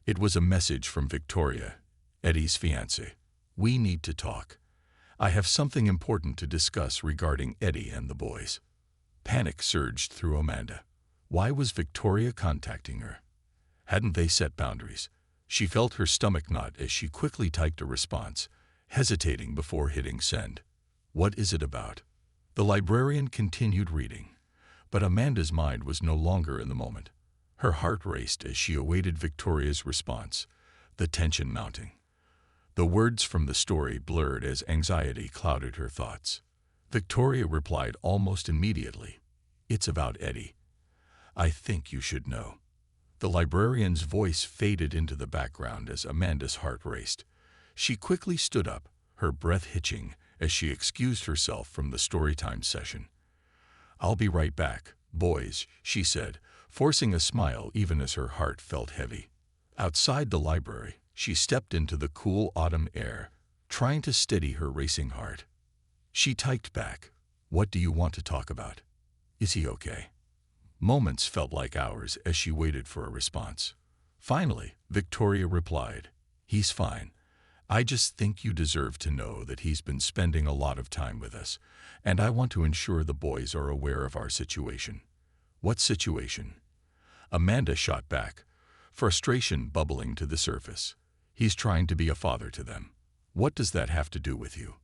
It was a message from Victoria, Eddie's fiancée. "We need to talk. I have something important to discuss regarding Eddie and the boys." Panic surged through Amanda. Why was Victoria contacting her? Hadn't they set boundaries? She felt her stomach knot as she quickly typed a response, hesitating before hitting send. "What is it about?" The librarian continued reading, but Amanda's mind was no longer in the moment. Her heart raced as she awaited Victoria's response, the tension mounting. The words from the story blurred as anxiety clouded her thoughts. Victoria replied almost immediately, "It's about Eddie. I think you should know." The librarian's voice faded into the background as Amanda's heart raced. She quickly stood up, her breath hitching as she excused herself from the storytime session. "I'll be right back, boys," she said, forcing a smile even as her heart felt heavy. Outside the library, she stepped into the cool autumn air, trying to steady her racing heart. She typed back, "What do you want to talk about? Is he okay?" Moments felt like hours as she waited for a response. Finally, Victoria replied, "He's fine. I just think you deserve to know that he's been spending a lot of time with us, and I want to ensure the boys are aware of our situation." "What situation?" Amanda shot back, frustration bubbling to the surface. "He's trying to be a father to them. What does that have to do with you?"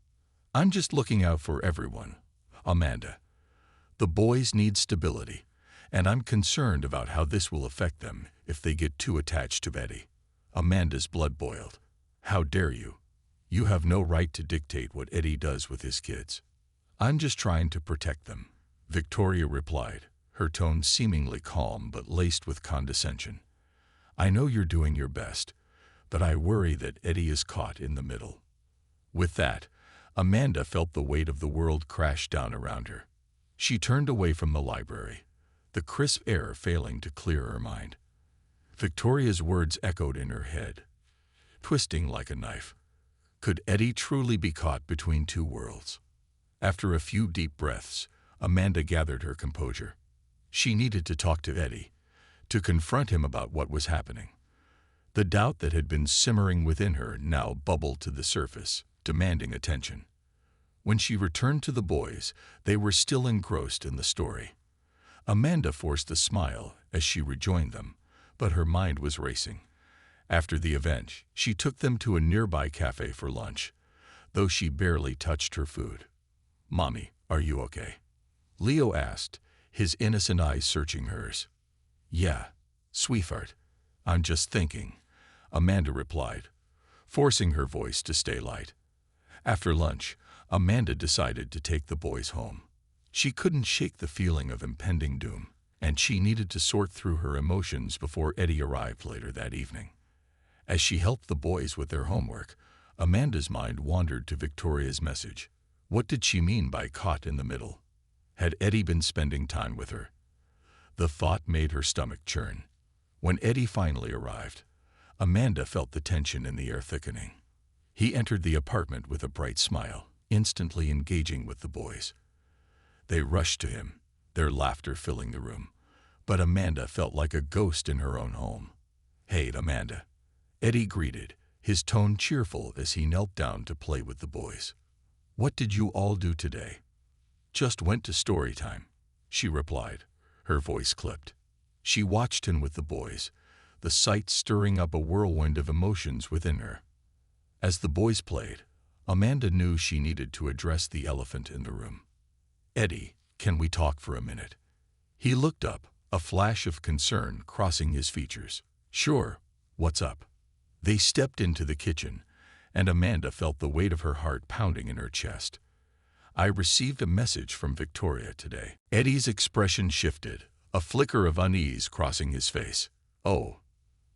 "I'm just looking out for everyone, Amanda. The boys need stability, and I'm concerned about how this will affect them if they get too attached to Eddie." Amanda's blood boiled. "How dare you? You have no right to dictate what Eddie does with his kids." "I'm just trying to protect them," Victoria replied, her tone seemingly calm but laced with condescension. "I know you're doing your best, but I worry that Eddie is caught in the middle." With that, Amanda felt the weight of the world crash down around her. She turned away from the library, the crisp air failing to clear her mind. Victoria's words echoed in her head, twisting like a knife. Could Eddie truly be caught between two worlds? After a few deep breaths, Amanda gathered her composure. She needed to talk to Eddie, to confront him about what was happening. The doubt that had been simmering within her now bubbled to the surface, demanding attention. When she returned to the boys, they were still engrossed in the story. Amanda forced a smile as she rejoined them, but her mind was racing. After the event, she took them to a nearby cafe for lunch, though she barely touched her food. "Mommy, are you okay?" Leo asked, his innocent eyes searching hers. "Yeah, sweetheart. I'm just thinking," Amanda replied, forcing her voice to stay light. After lunch, Amanda decided to take the boys home. She couldn't shake the feeling of impending doom, and she needed to sort through her emotions before Eddie arrived later that evening. As she helped the boys with their homework, Amanda's mind wandered to Victoria's message. What did she mean by caught in the middle? Had Eddie been spending time with her? The thought made her stomach churn. When Eddie finally arrived, Amanda felt the tension in the air thickening. He entered the apartment with a bright smile, instantly engaging with the boys. They rushed to him, their laughter filling the room. But Amanda felt like a ghost in her own home. "Hey, Amanda," Eddie greeted, his tone cheerful as he knelt down to play with the boys. "What did you all do today?" "Just went to story time," she replied, her voice clipped. She watched him with the boys, the sight stirring up a whirlwind of emotions within her. As the boys played, Amanda knew she needed to address the elephant in the room. "Eddie, can we talk for a minute?" He looked up, a flash of concern crossing his features. "Sure, what's up?" They stepped into the kitchen, and Amanda felt the weight of her heart pounding in her chest. "I received a message from Victoria today." Eddie's expression shifted, a flicker of unease crossing his face. "Oh,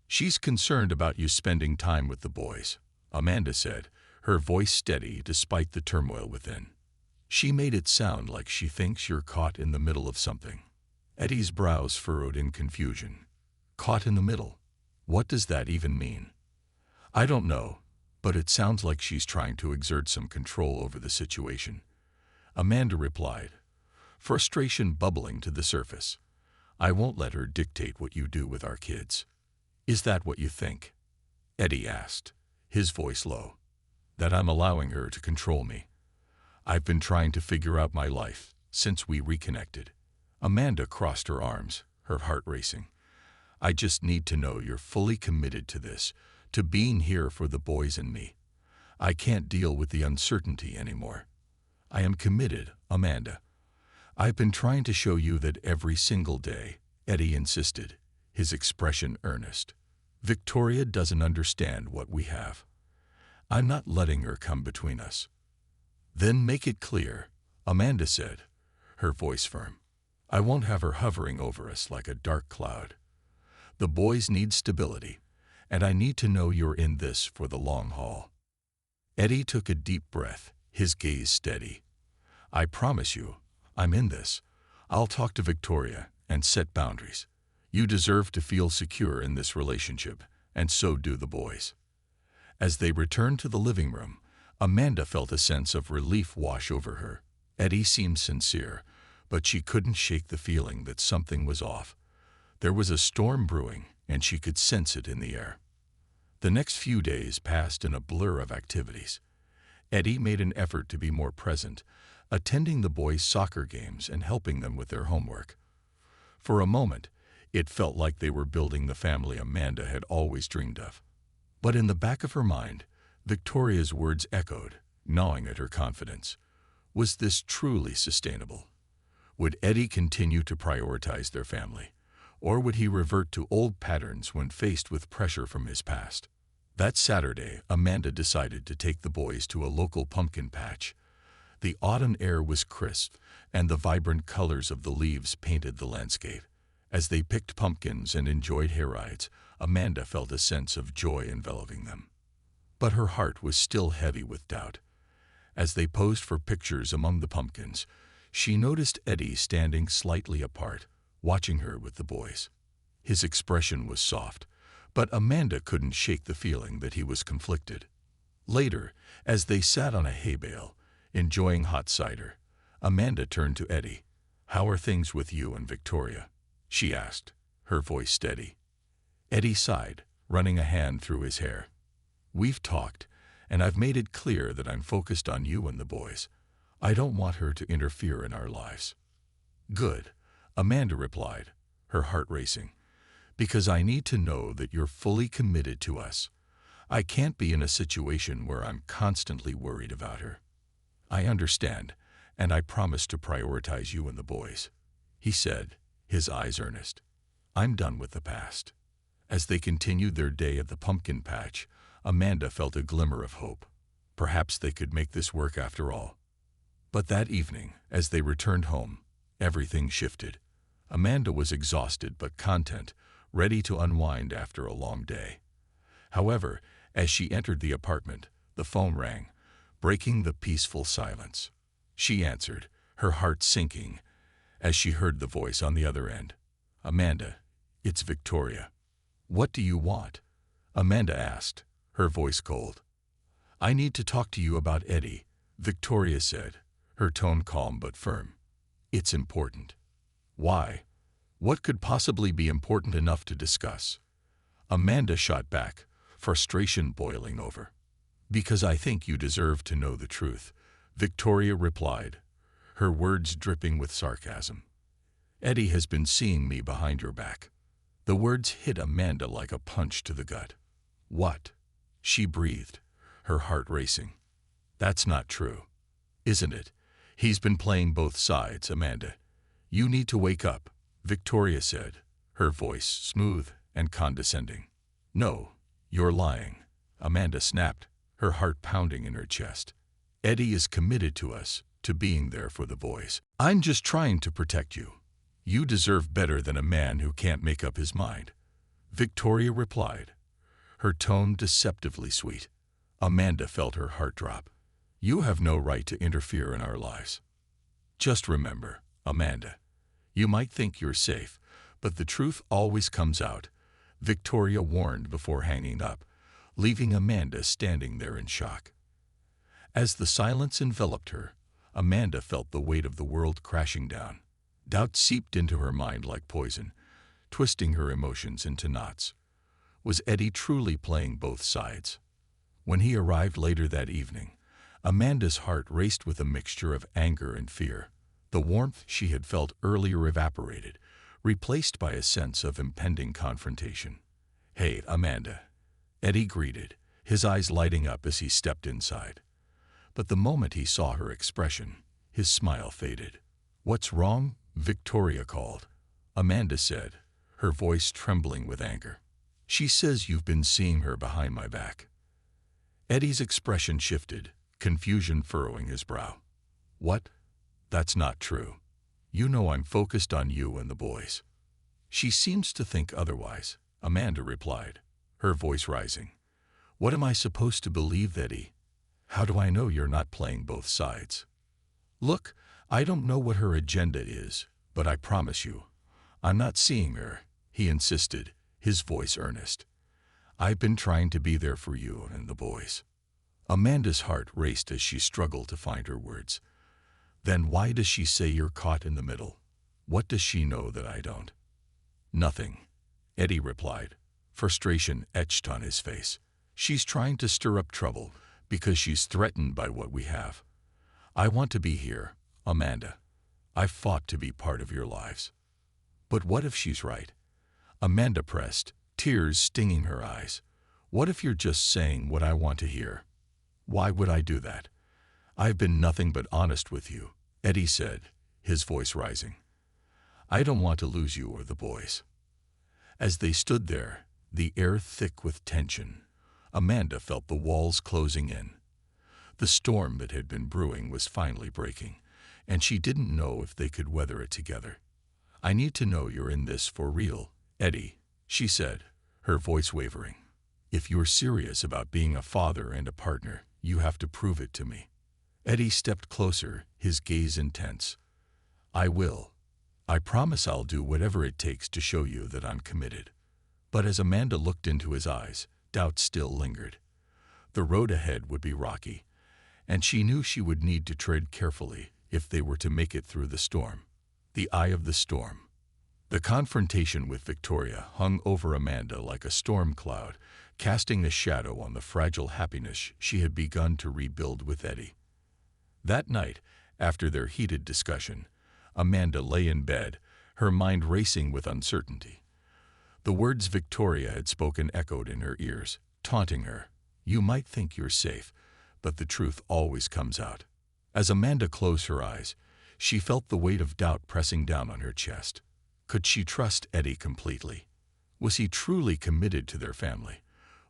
she's concerned about you spending time with the boys," Amanda said, her voice steady despite the turmoil within. "She made it sound like she thinks you're caught in the middle of something." Eddie's brows furrowed in confusion. "Caught in the middle? What does that even mean?" "I don't know, but it sounds like she's trying to exert some control over the situation," Amanda replied, frustration bubbling to the surface. "I won't let her dictate what you do with our kids." "Is that what you think?" Eddie asked, his voice low. "That I'm allowing her to control me? I've been trying to figure out my life since we reconnected." Amanda crossed her arms, her heart racing. "I just need to know you're fully committed to this, to being here for the boys and me. I can't deal with the uncertainty anymore." "I am committed, Amanda. I've been trying to show you that every single day," Eddie insisted, his expression earnest. "Victoria doesn't understand what we have. I'm not letting her come between us." "Then make it clear," Amanda said, her voice firm. "I won't have her hovering over us like a dark cloud. The boys need stability, and I need to know you're in this for the long haul." Eddie took a deep breath, his gaze steady. "I promise you, I'm in this. I'll talk to Victoria and set boundaries. You deserve to feel secure in this relationship, and so do the boys." As they returned to the living room, Amanda felt a sense of relief wash over her. Eddie seemed sincere, but she couldn't shake the feeling that something was off. There was a storm brewing, and she could sense it in the air. The next few days passed in a blur of activities. Eddie made an effort to be more present, attending the boys' soccer games and helping them with their homework. For a moment, it felt like they were building the family Amanda had always dreamed of. But in the back of her mind, Victoria's words echoed, gnawing at her confidence. Was this truly sustainable? Would Eddie continue to prioritize their family, or would he revert to old patterns when faced with pressure from his past? That Saturday, Amanda decided to take the boys to a local pumpkin patch. The autumn air was crisp, and the vibrant colors of the leaves painted the landscape. As they picked pumpkins and enjoyed hayrides, Amanda felt a sense of joy enveloping them. But her heart was still heavy with doubt. As they posed for pictures among the pumpkins, she noticed Eddie standing slightly apart, watching her with the boys. His expression was soft, but Amanda couldn't shake the feeling that he was conflicted. Later, as they sat on a hay bale, enjoying hot cider, Amanda turned to Eddie. "How are things with you and Victoria?" she asked, her voice steady. Eddie sighed, running a hand through his hair. "We've talked, and I've made it clear that I'm focused on you and the boys. I don't want her to interfere in our lives." "Good," Amanda replied, her heart racing, "because I need to know that you're fully committed to us. I can't be in a situation where I'm constantly worried about her." "I understand, and I promise to prioritize you and the boys," he said, his eyes earnest. "I'm done with the past." As they continued their day at the pumpkin patch, Amanda felt a glimmer of hope. Perhaps they could make this work after all. But that evening, as they returned home, everything shifted. Amanda was exhausted but content, ready to unwind after a long day. However, as she entered the apartment, the phone rang, breaking the peaceful silence. She answered, her heart sinking, as she heard the voice on the other end. "Amanda, it's Victoria." "What do you want?" Amanda asked, her voice cold. "I need to talk to you about Eddie," Victoria said, her tone calm but firm. "It's important." "Why? What could possibly be important enough to discuss?" Amanda shot back, frustration boiling over. "Because I think you deserve to know the truth," Victoria replied, her words dripping with sarcasm. "Eddie has been seeing me behind your back." The words hit Amanda like a punch to the gut. "What?" she breathed, her heart racing. "That's not true, isn't it? He's been playing both sides, Amanda. You need to wake up," Victoria said, her voice smooth and condescending. "No, you're lying," Amanda snapped, her heart pounding in her chest. "Eddie is committed to us, to being there for the boys. I'm just trying to protect you. You deserve better than a man who can't make up his mind," Victoria replied, her tone deceptively sweet. Amanda felt her heart drop. "You have no right to interfere in our lives. Just remember, Amanda, you might think you're safe, but the truth always comes out," Victoria warned before hanging up, leaving Amanda standing there in shock. As the silence enveloped her, Amanda felt the weight of the world crashing down. Doubt seeped into her mind like poison, twisting her emotions into knots. Was Eddie truly playing both sides? When he arrived later that evening, Amanda's heart raced with a mixture of anger and fear. The warmth she had felt earlier evaporated, replaced by a sense of impending confrontation. "Hey, Amanda," Eddie greeted, his eyes lighting up as he stepped inside. But the moment he saw her expression, his smile faded. "What's wrong?" Victoria called. Amanda said, her voice trembling with anger. "She says you've been seeing her behind my back." Eddie's expression shifted, confusion furrowing his brow. "What? That's not true. You know I'm focused on you and the boys." "She seems to think otherwise," Amanda replied, her voice rising. "What am I supposed to believe, Eddie? How do I know you're not playing both sides?" "Look, I don't know what her agenda is, but I promise you, I'm not seeing her," he insisted, his voice earnest. "I've been trying to be there for you and the boys." Amanda's heart raced as she struggled to find her words. "Then why does she say you're caught in the middle? What does she know that I don't?" "Nothing," Eddie replied, frustration etched on his face. "She's trying to stir up trouble because she's threatened by what we have. I want to be here, Amanda. I've fought to be part of your lives." "But what if she's right?" Amanda pressed, tears stinging her eyes. "What if you're just saying what I want to hear?" "Why would I do that? I've been nothing but honest with you," Eddie said, his voice rising. "I don't want to lose you or the boys." As they stood there, the air thick with tension, Amanda felt the walls closing in. The storm that had been brewing was finally breaking, and she didn't know if they could weather it together. "I need to know you're in this for real, Eddie," she said, her voice wavering. "If you're serious about being a father and a partner, you have to prove it to me." Eddie stepped closer, his gaze intense. "I will. I promise I'll do whatever it takes to show you that I'm committed." But as Amanda looked into his eyes, doubt still lingered. The road ahead would be rocky, and she knew she would need to tread carefully if they were to make it through the storm. The eye of the storm. The confrontation with Victoria hung over Amanda like a storm cloud, casting a shadow on the fragile happiness she had begun to rebuild with Eddie. That night, after their heated discussion, Amanda lay in bed, her mind racing with uncertainty. The words Victoria had spoken echoed in her ears, taunting her. "You might think you're safe, but the truth always comes out." As Amanda closed her eyes, she felt the weight of doubt pressing down on her chest. Could she trust Eddie completely? Was he truly committed to their family,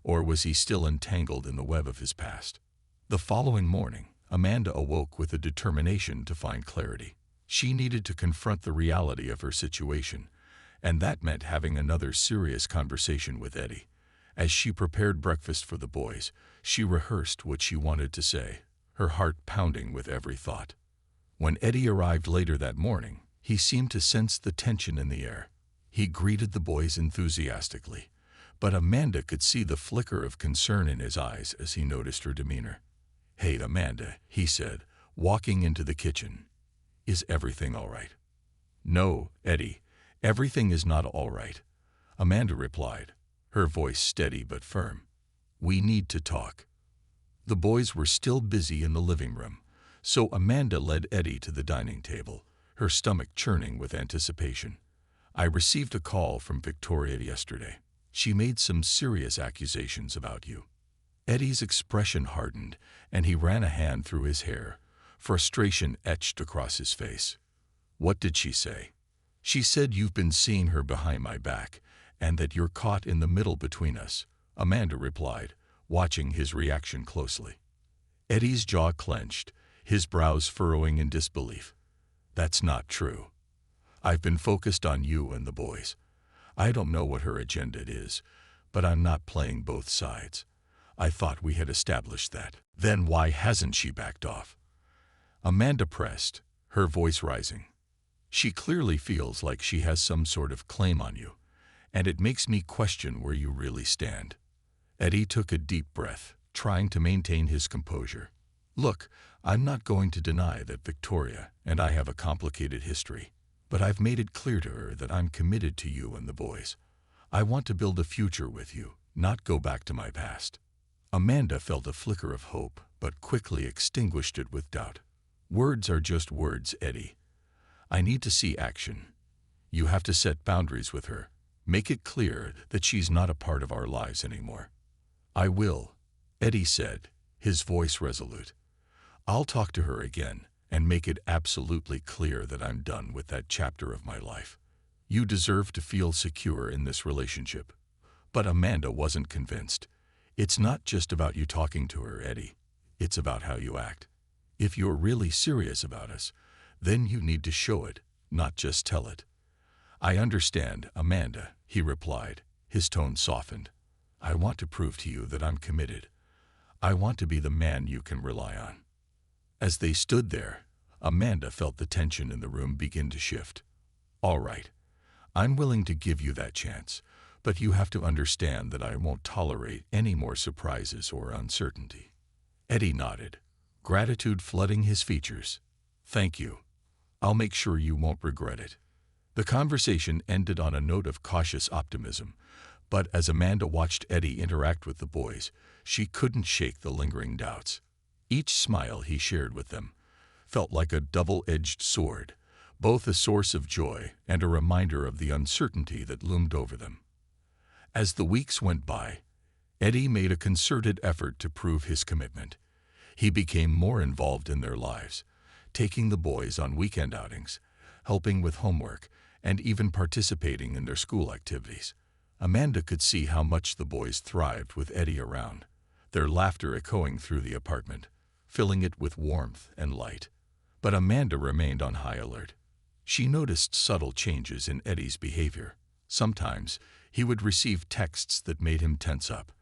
or was he still entangled in the web of his past? The following morning, Amanda awoke with a determination to find clarity. She needed to confront the reality of her situation, and that meant having another serious conversation with Eddie. As she prepared breakfast for the boys, she rehearsed what she wanted to say, her heart pounding with every thought. When Eddie arrived later that morning, he seemed to sense the tension in the air. He greeted the boys enthusiastically, but Amanda could see the flicker of concern in his eyes as he noticed her demeanor. "Hey, Amanda," he said, walking into the kitchen. "Is everything all right?" "No, Eddie, everything is not all right," Amanda replied, her voice steady but firm. "We need to talk." The boys were still busy in the living room, so Amanda led Eddie to the dining table, her stomach churning with anticipation. "I received a call from Victoria yesterday. She made some serious accusations about you." Eddie's expression hardened, and he ran a hand through his hair, frustration etched across his face. "What did she say?" "She said you've been seeing her behind my back, and that you're caught in the middle between us," Amanda replied, watching his reaction closely. Eddie's jaw clenched, his brows furrowing in disbelief. "That's not true. I've been focused on you and the boys. I don't know what her agenda is, but I'm not playing both sides. I thought we had established that." "Then why hasn't she backed off?" Amanda pressed, her voice rising. "She clearly feels like she has some sort of claim on you, and it makes me question where you really stand." Eddie took a deep breath, trying to maintain his composure. "Look, I'm not going to deny that Victoria and I have a complicated history, but I've made it clear to her that I'm committed to you and the boys. I want to build a future with you, not go back to my past." Amanda felt a flicker of hope, but quickly extinguished it with doubt. "Words are just words, Eddie. I need to see action. You have to set boundaries with her. Make it clear that she's not a part of our lives anymore." "I will," Eddie said, his voice resolute. "I'll talk to her again and make it absolutely clear that I'm done with that chapter of my life. You deserve to feel secure in this relationship." But Amanda wasn't convinced. "It's not just about you talking to her, Eddie. It's about how you act. If you're really serious about us, then you need to show it, not just tell it." "I understand, Amanda," he replied, his tone softened. "I want to prove to you that I'm committed. I want to be the man you can rely on." As they stood there, Amanda felt the tension in the room begin to shift. "All right, I'm willing to give you that chance, but you have to understand that I won't tolerate any more surprises or uncertainty." Eddie nodded, gratitude flooding his features. "Thank you. I'll make sure you won't regret it." The conversation ended on a note of cautious optimism, but as Amanda watched Eddie interact with the boys, she couldn't shake the lingering doubts. Each smile he shared with them felt like a double-edged sword, both a source of joy and a reminder of the uncertainty that loomed over them. As the weeks went by, Eddie made a concerted effort to prove his commitment. He became more involved in their lives, taking the boys on weekend outings, helping with homework, and even participating in their school activities. Amanda could see how much the boys thrived with Eddie around, their laughter echoing through the apartment, filling it with warmth and light. But Amanda remained on high alert. She noticed subtle changes in Eddie's behavior. Sometimes he would receive texts that made him tense up,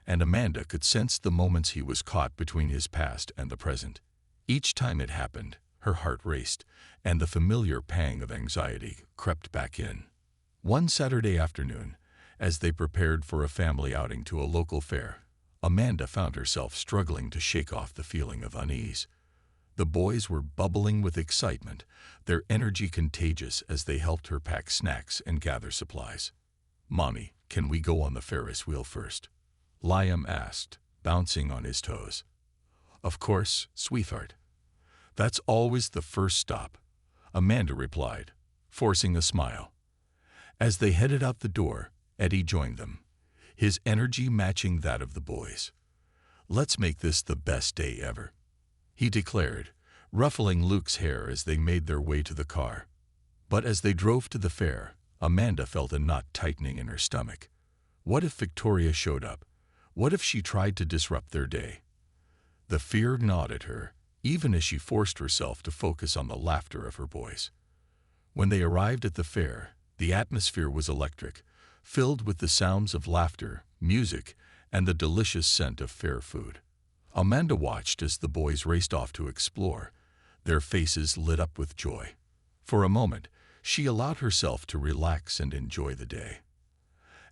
and Amanda could sense the moments he was caught between his past and the present. Each time it happened, her heart raced, and the familiar pang of anxiety crept back in. One Saturday afternoon, as they prepared for a family outing to a local fair, Amanda found herself struggling to shake off the feeling of unease. The boys were bubbling with excitement, their energy contagious as they helped her pack snacks and gather supplies. "Mommy, can we go on the Ferris wheel first?" Liam asked, bouncing on his toes. "Of course, sweetheart. That's always the first stop," Amanda replied, forcing a smile. As they headed out the door, Eddie joined them, his energy matching that of the boys. "Let's make this the best day ever," he declared, ruffling Luke's hair as they made their way to the car. But as they drove to the fair, Amanda felt a knot tightening in her stomach. What if Victoria showed up? What if she tried to disrupt their day? The fear gnawed at her, even as she forced herself to focus on the laughter of her boys. When they arrived at the fair, the atmosphere was electric, filled with the sounds of laughter, music, and the delicious scent of fair food. Amanda watched as the boys raced off to explore, their faces lit up with joy. For a moment, she allowed herself to relax and enjoy the day.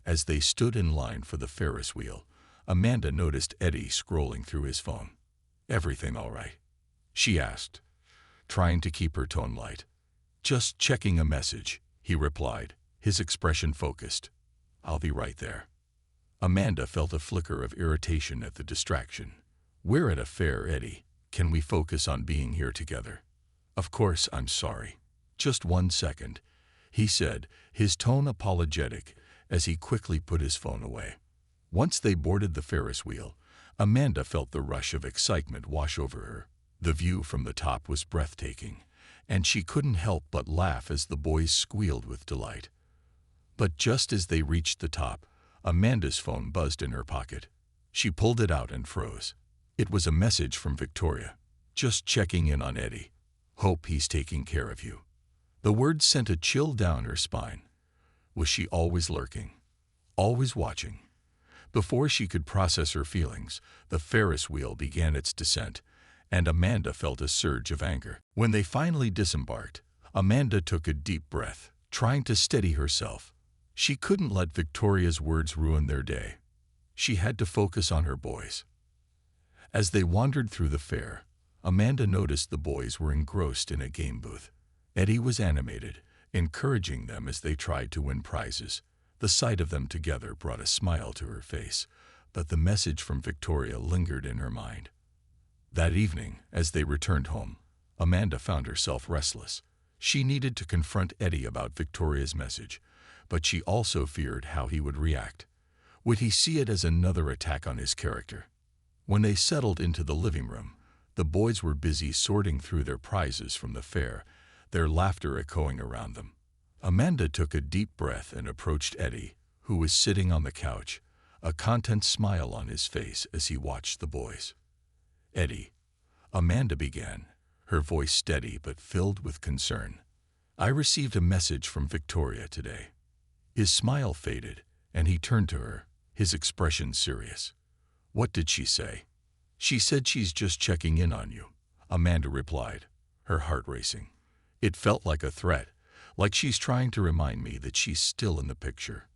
As they stood in line for the Ferris wheel, Amanda noticed Eddie scrolling through his phone. "Everything all right?" she asked, trying to keep her tone light. "Just checking a message," he replied, his expression focused. "I'll be right there." Amanda felt a flicker of irritation at the distraction. "We're at a fair, Eddie. Can we focus on being here together?" "Of course, I'm sorry. Just 1 second," he said, his tone apologetic as he quickly put his phone away. Once they boarded the Ferris wheel, Amanda felt the rush of excitement wash over her. The view from the top was breathtaking, and she couldn't help but laugh as the boys squealed with delight. But just as they reached the top, Amanda's phone buzzed in her pocket. She pulled it out and froze. It was a message from Victoria. "Just checking in on Eddie. Hope he's taking care of you." The words sent a chill down her spine. Was she always lurking? Always watching? Before she could process her feelings, the Ferris wheel began its descent, and Amanda felt a surge of anger. When they finally disembarked, Amanda took a deep breath, trying to steady herself. She couldn't let Victoria's words ruin their day. She had to focus on her boys. As they wandered through the fair, Amanda noticed the boys were engrossed in a game booth. Eddie was animated, encouraging them as they tried to win prizes. The sight of them together brought a smile to her face, but the message from Victoria lingered in her mind. That evening, as they returned home, Amanda found herself restless. She needed to confront Eddie about Victoria's message, but she also feared how he would react. Would he see it as another attack on his character? When they settled into the living room, the boys were busy sorting through their prizes from the fair, their laughter echoing around them. Amanda took a deep breath and approached Eddie, who was sitting on the couch, a content smile on his face as he watched the boys. "Eddie," Amanda began, her voice steady but filled with concern. "I received a message from Victoria today." His smile faded, and he turned to her, his expression serious. "What did she say?" "She said she's just checking in on you," Amanda replied, her heart racing. It felt like a threat, like she's trying to remind me that she's still in the picture.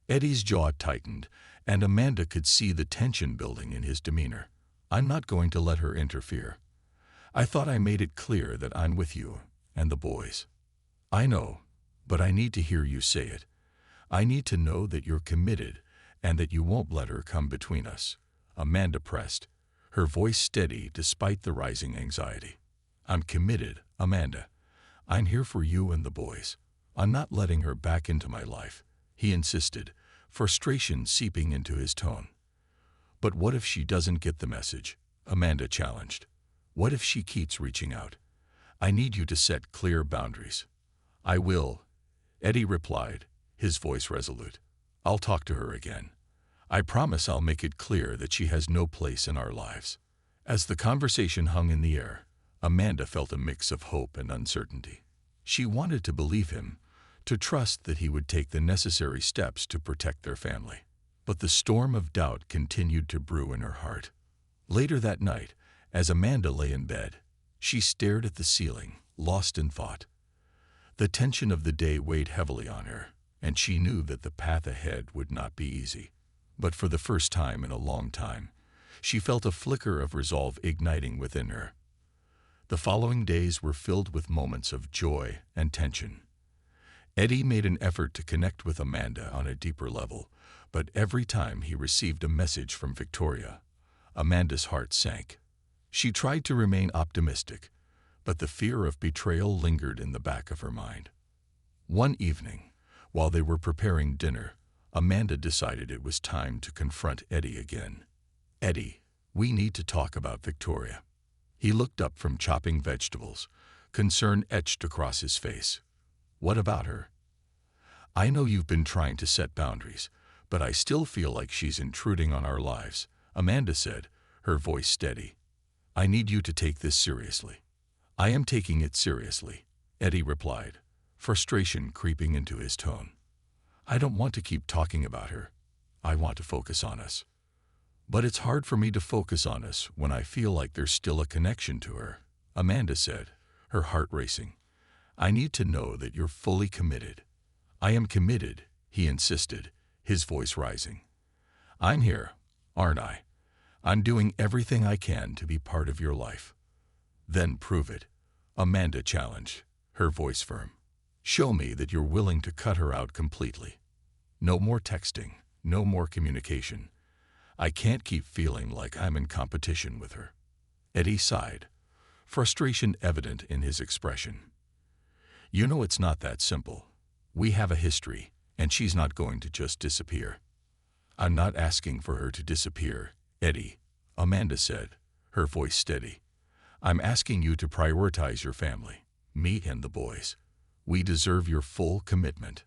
Eddie's jaw tightened, and Amanda could see the tension building in his demeanor. "I'm not going to let her interfere. I thought I made it clear that I'm with you and the boys." "I know, but I need to hear you say it. I need to know that you're committed and that you won't let her come between us," Amanda pressed, her voice steady despite the rising anxiety. "I'm committed, Amanda. I'm here for you and the boys. I'm not letting her back into my life," he insisted, frustration seeping into his tone. "But what if she doesn't get the message?" Amanda challenged. "What if she keeps reaching out? I need you to set clear boundaries." "I will," Eddie replied, his voice resolute. "I'll talk to her again. I promise I'll make it clear that she has no place in our lives." As the conversation hung in the air, Amanda felt a mix of hope and uncertainty. She wanted to believe him, to trust that he would take the necessary steps to protect their family. But the storm of doubt continued to brew in her heart. Later that night, as Amanda lay in bed, she stared at the ceiling, lost in thought. The tension of the day weighed heavily on her, and she knew that the path ahead would not be easy. But for the first time in a long time, she felt a flicker of resolve igniting within her. The following days were filled with moments of joy and tension. Eddie made an effort to connect with Amanda on a deeper level, but every time he received a message from Victoria, Amanda's heart sank. She tried to remain optimistic, but the fear of betrayal lingered in the back of her mind. One evening, while they were preparing dinner, Amanda decided it was time to confront Eddie again. "Eddie, we need to talk about Victoria." He looked up from chopping vegetables, concern etched across his face. "What about her?" "I know you've been trying to set boundaries, but I still feel like she's intruding on our lives," Amanda said, her voice steady. "I need you to take this seriously." "I am taking it seriously," Eddie replied, frustration creeping into his tone. "I don't want to keep talking about her. I want to focus on us." "But it's hard for me to focus on us when I feel like there's still a connection to her," Amanda said, her heart racing. "I need to know that you're fully committed." "I am committed," he insisted, his voice rising. I'm here, aren't I? I'm doing everything I can to be part of your life. Then prove it, Amanda challenged, her voice firm. Show me that you're willing to cut her out completely. No more texting, no more communication. I can't keep feeling like I'm in competition with her. Eddie sighed, frustration evident in his expression. You know it's not that simple. We have a history, and she's not going to just disappear. I'm not asking for her to disappear, Eddie, Amanda said, her voice steady. I'm asking you to prioritize your family, me and the boys. We deserve your full commitment.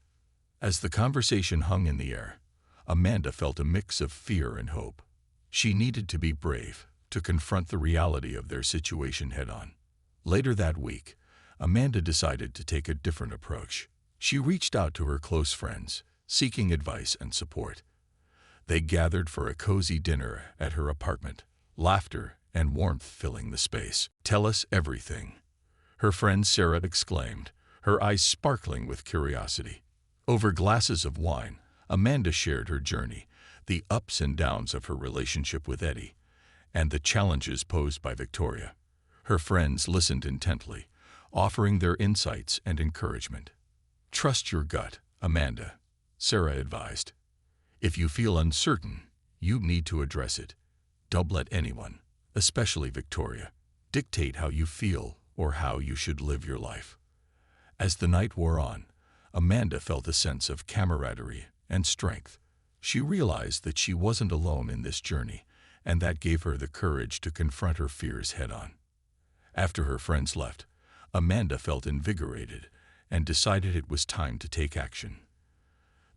As the conversation hung in the air, Amanda felt a mix of fear and hope. She needed to be brave, to confront the reality of their situation head-on. Later that week, Amanda decided to take a different approach. She reached out to her close friends, seeking advice and support. They gathered for a cozy dinner at her apartment, laughter and warmth filling the space. Tell us everything, her friend Sarah exclaimed, her eyes sparkling with curiosity. Over glasses of wine, Amanda shared her journey, the ups and downs of her relationship with Eddie, and the challenges posed by Victoria. Her friends listened intently, offering their insights and encouragement. Trust your gut, Amanda, Sarah advised. If you feel uncertain, you need to address it. Don't let anyone, especially Victoria, dictate how you feel or how you should live your life. As the night wore on, Amanda felt a sense of camaraderie and strength. She realized that she wasn't alone in this journey, and that gave her the courage to confront her fears head-on. After her friends left, Amanda felt invigorated and decided it was time to take action.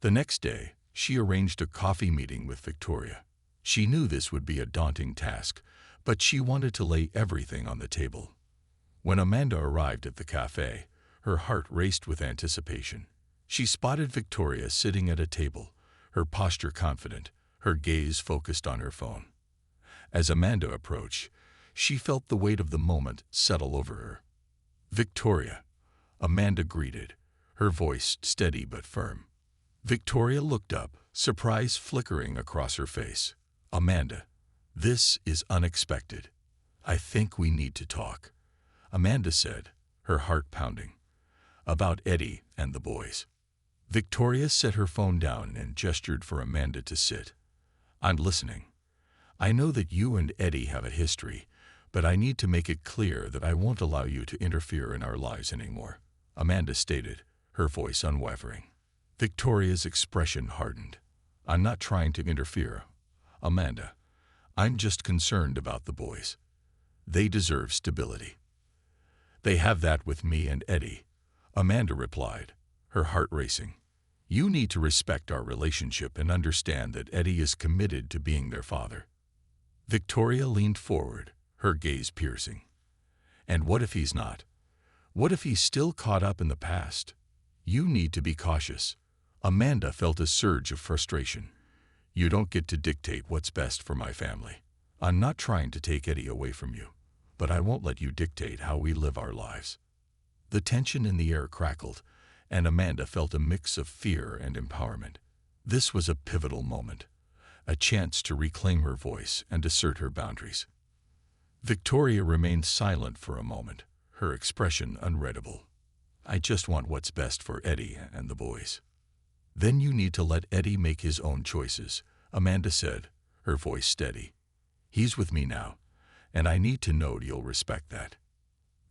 The next day, she arranged a coffee meeting with Victoria. She knew this would be a daunting task, but she wanted to lay everything on the table. When Amanda arrived at the cafe, her heart raced with anticipation. She spotted Victoria sitting at a table, her posture confident, her gaze focused on her phone. As Amanda approached, she felt the weight of the moment settle over her. Victoria, Amanda greeted, her voice steady but firm. Victoria looked up, surprise flickering across her face. Amanda, this is unexpected. I think we need to talk, Amanda said, her heart pounding. About Eddie and the boys. Victoria set her phone down and gestured for Amanda to sit. I'm listening. I know that you and Eddie have a history, but I need to make it clear that I won't allow you to interfere in our lives anymore, Amanda stated, her voice unwavering. Victoria's expression hardened. I'm not trying to interfere, Amanda. I'm just concerned about the boys. They deserve stability. They have that with me and Eddie, Amanda replied, her heart racing. You need to respect our relationship and understand that Eddie is committed to being their father. Victoria leaned forward, her gaze piercing. And what if he's not? What if he's still caught up in the past? You need to be cautious. Amanda felt a surge of frustration. You don't get to dictate what's best for my family. I'm not trying to take Eddie away from you, but I won't let you dictate how we live our lives. The tension in the air crackled, and Amanda felt a mix of fear and empowerment. This was a pivotal moment, a chance to reclaim her voice and assert her boundaries. Victoria remained silent for a moment, her expression unreadable. I just want what's best for Eddie and the boys. Then you need to let Eddie make his own choices, Amanda said, her voice steady. He's with me now, and I need to know you'll respect that.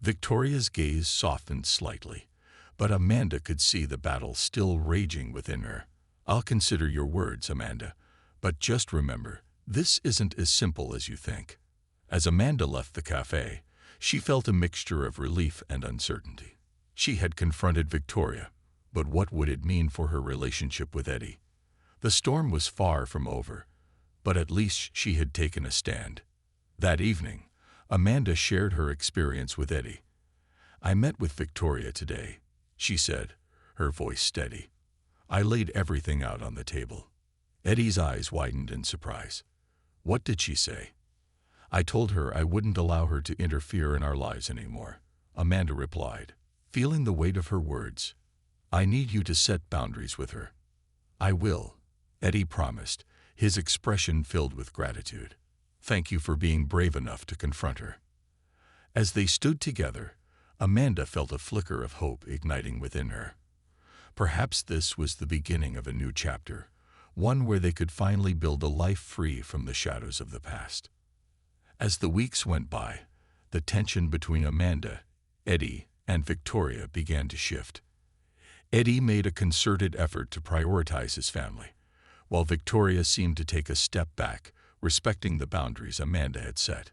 Victoria's gaze softened slightly, but Amanda could see the battle still raging within her. I'll consider your words, Amanda, but just remember, this isn't as simple as you think. As Amanda left the cafe, she felt a mixture of relief and uncertainty. She had confronted Victoria, but what would it mean for her relationship with Eddie? The storm was far from over, but at least she had taken a stand. That evening, Amanda shared her experience with Eddie. I met with Victoria today, she said, her voice steady. I laid everything out on the table. Eddie's eyes widened in surprise. What did she say? I told her I wouldn't allow her to interfere in our lives anymore, Amanda replied, feeling the weight of her words. I need you to set boundaries with her. I will, Eddie promised, his expression filled with gratitude. "Thank you for being brave enough to confront her." As they stood together, Amanda felt a flicker of hope igniting within her. Perhaps this was the beginning of a new chapter, one where they could finally build a life free from the shadows of the past. As the weeks went by, the tension between Amanda, Eddie, and Victoria began to shift. Eddie made a concerted effort to prioritize his family, while Victoria seemed to take a step back, respecting the boundaries Amanda had set.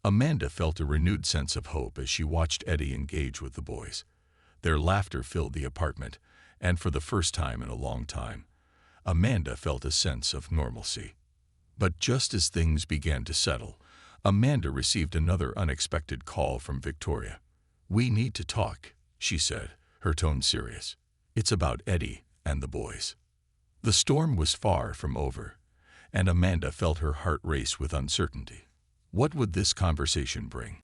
Amanda felt a renewed sense of hope as she watched Eddie engage with the boys. Their laughter filled the apartment, and for the first time in a long time, Amanda felt a sense of normalcy. But just as things began to settle, Amanda received another unexpected call from Victoria. "We need to talk," she said, her tone serious. "It's about Eddie and the boys." The storm was far from over, and Amanda felt her heart race with uncertainty. What would this conversation bring?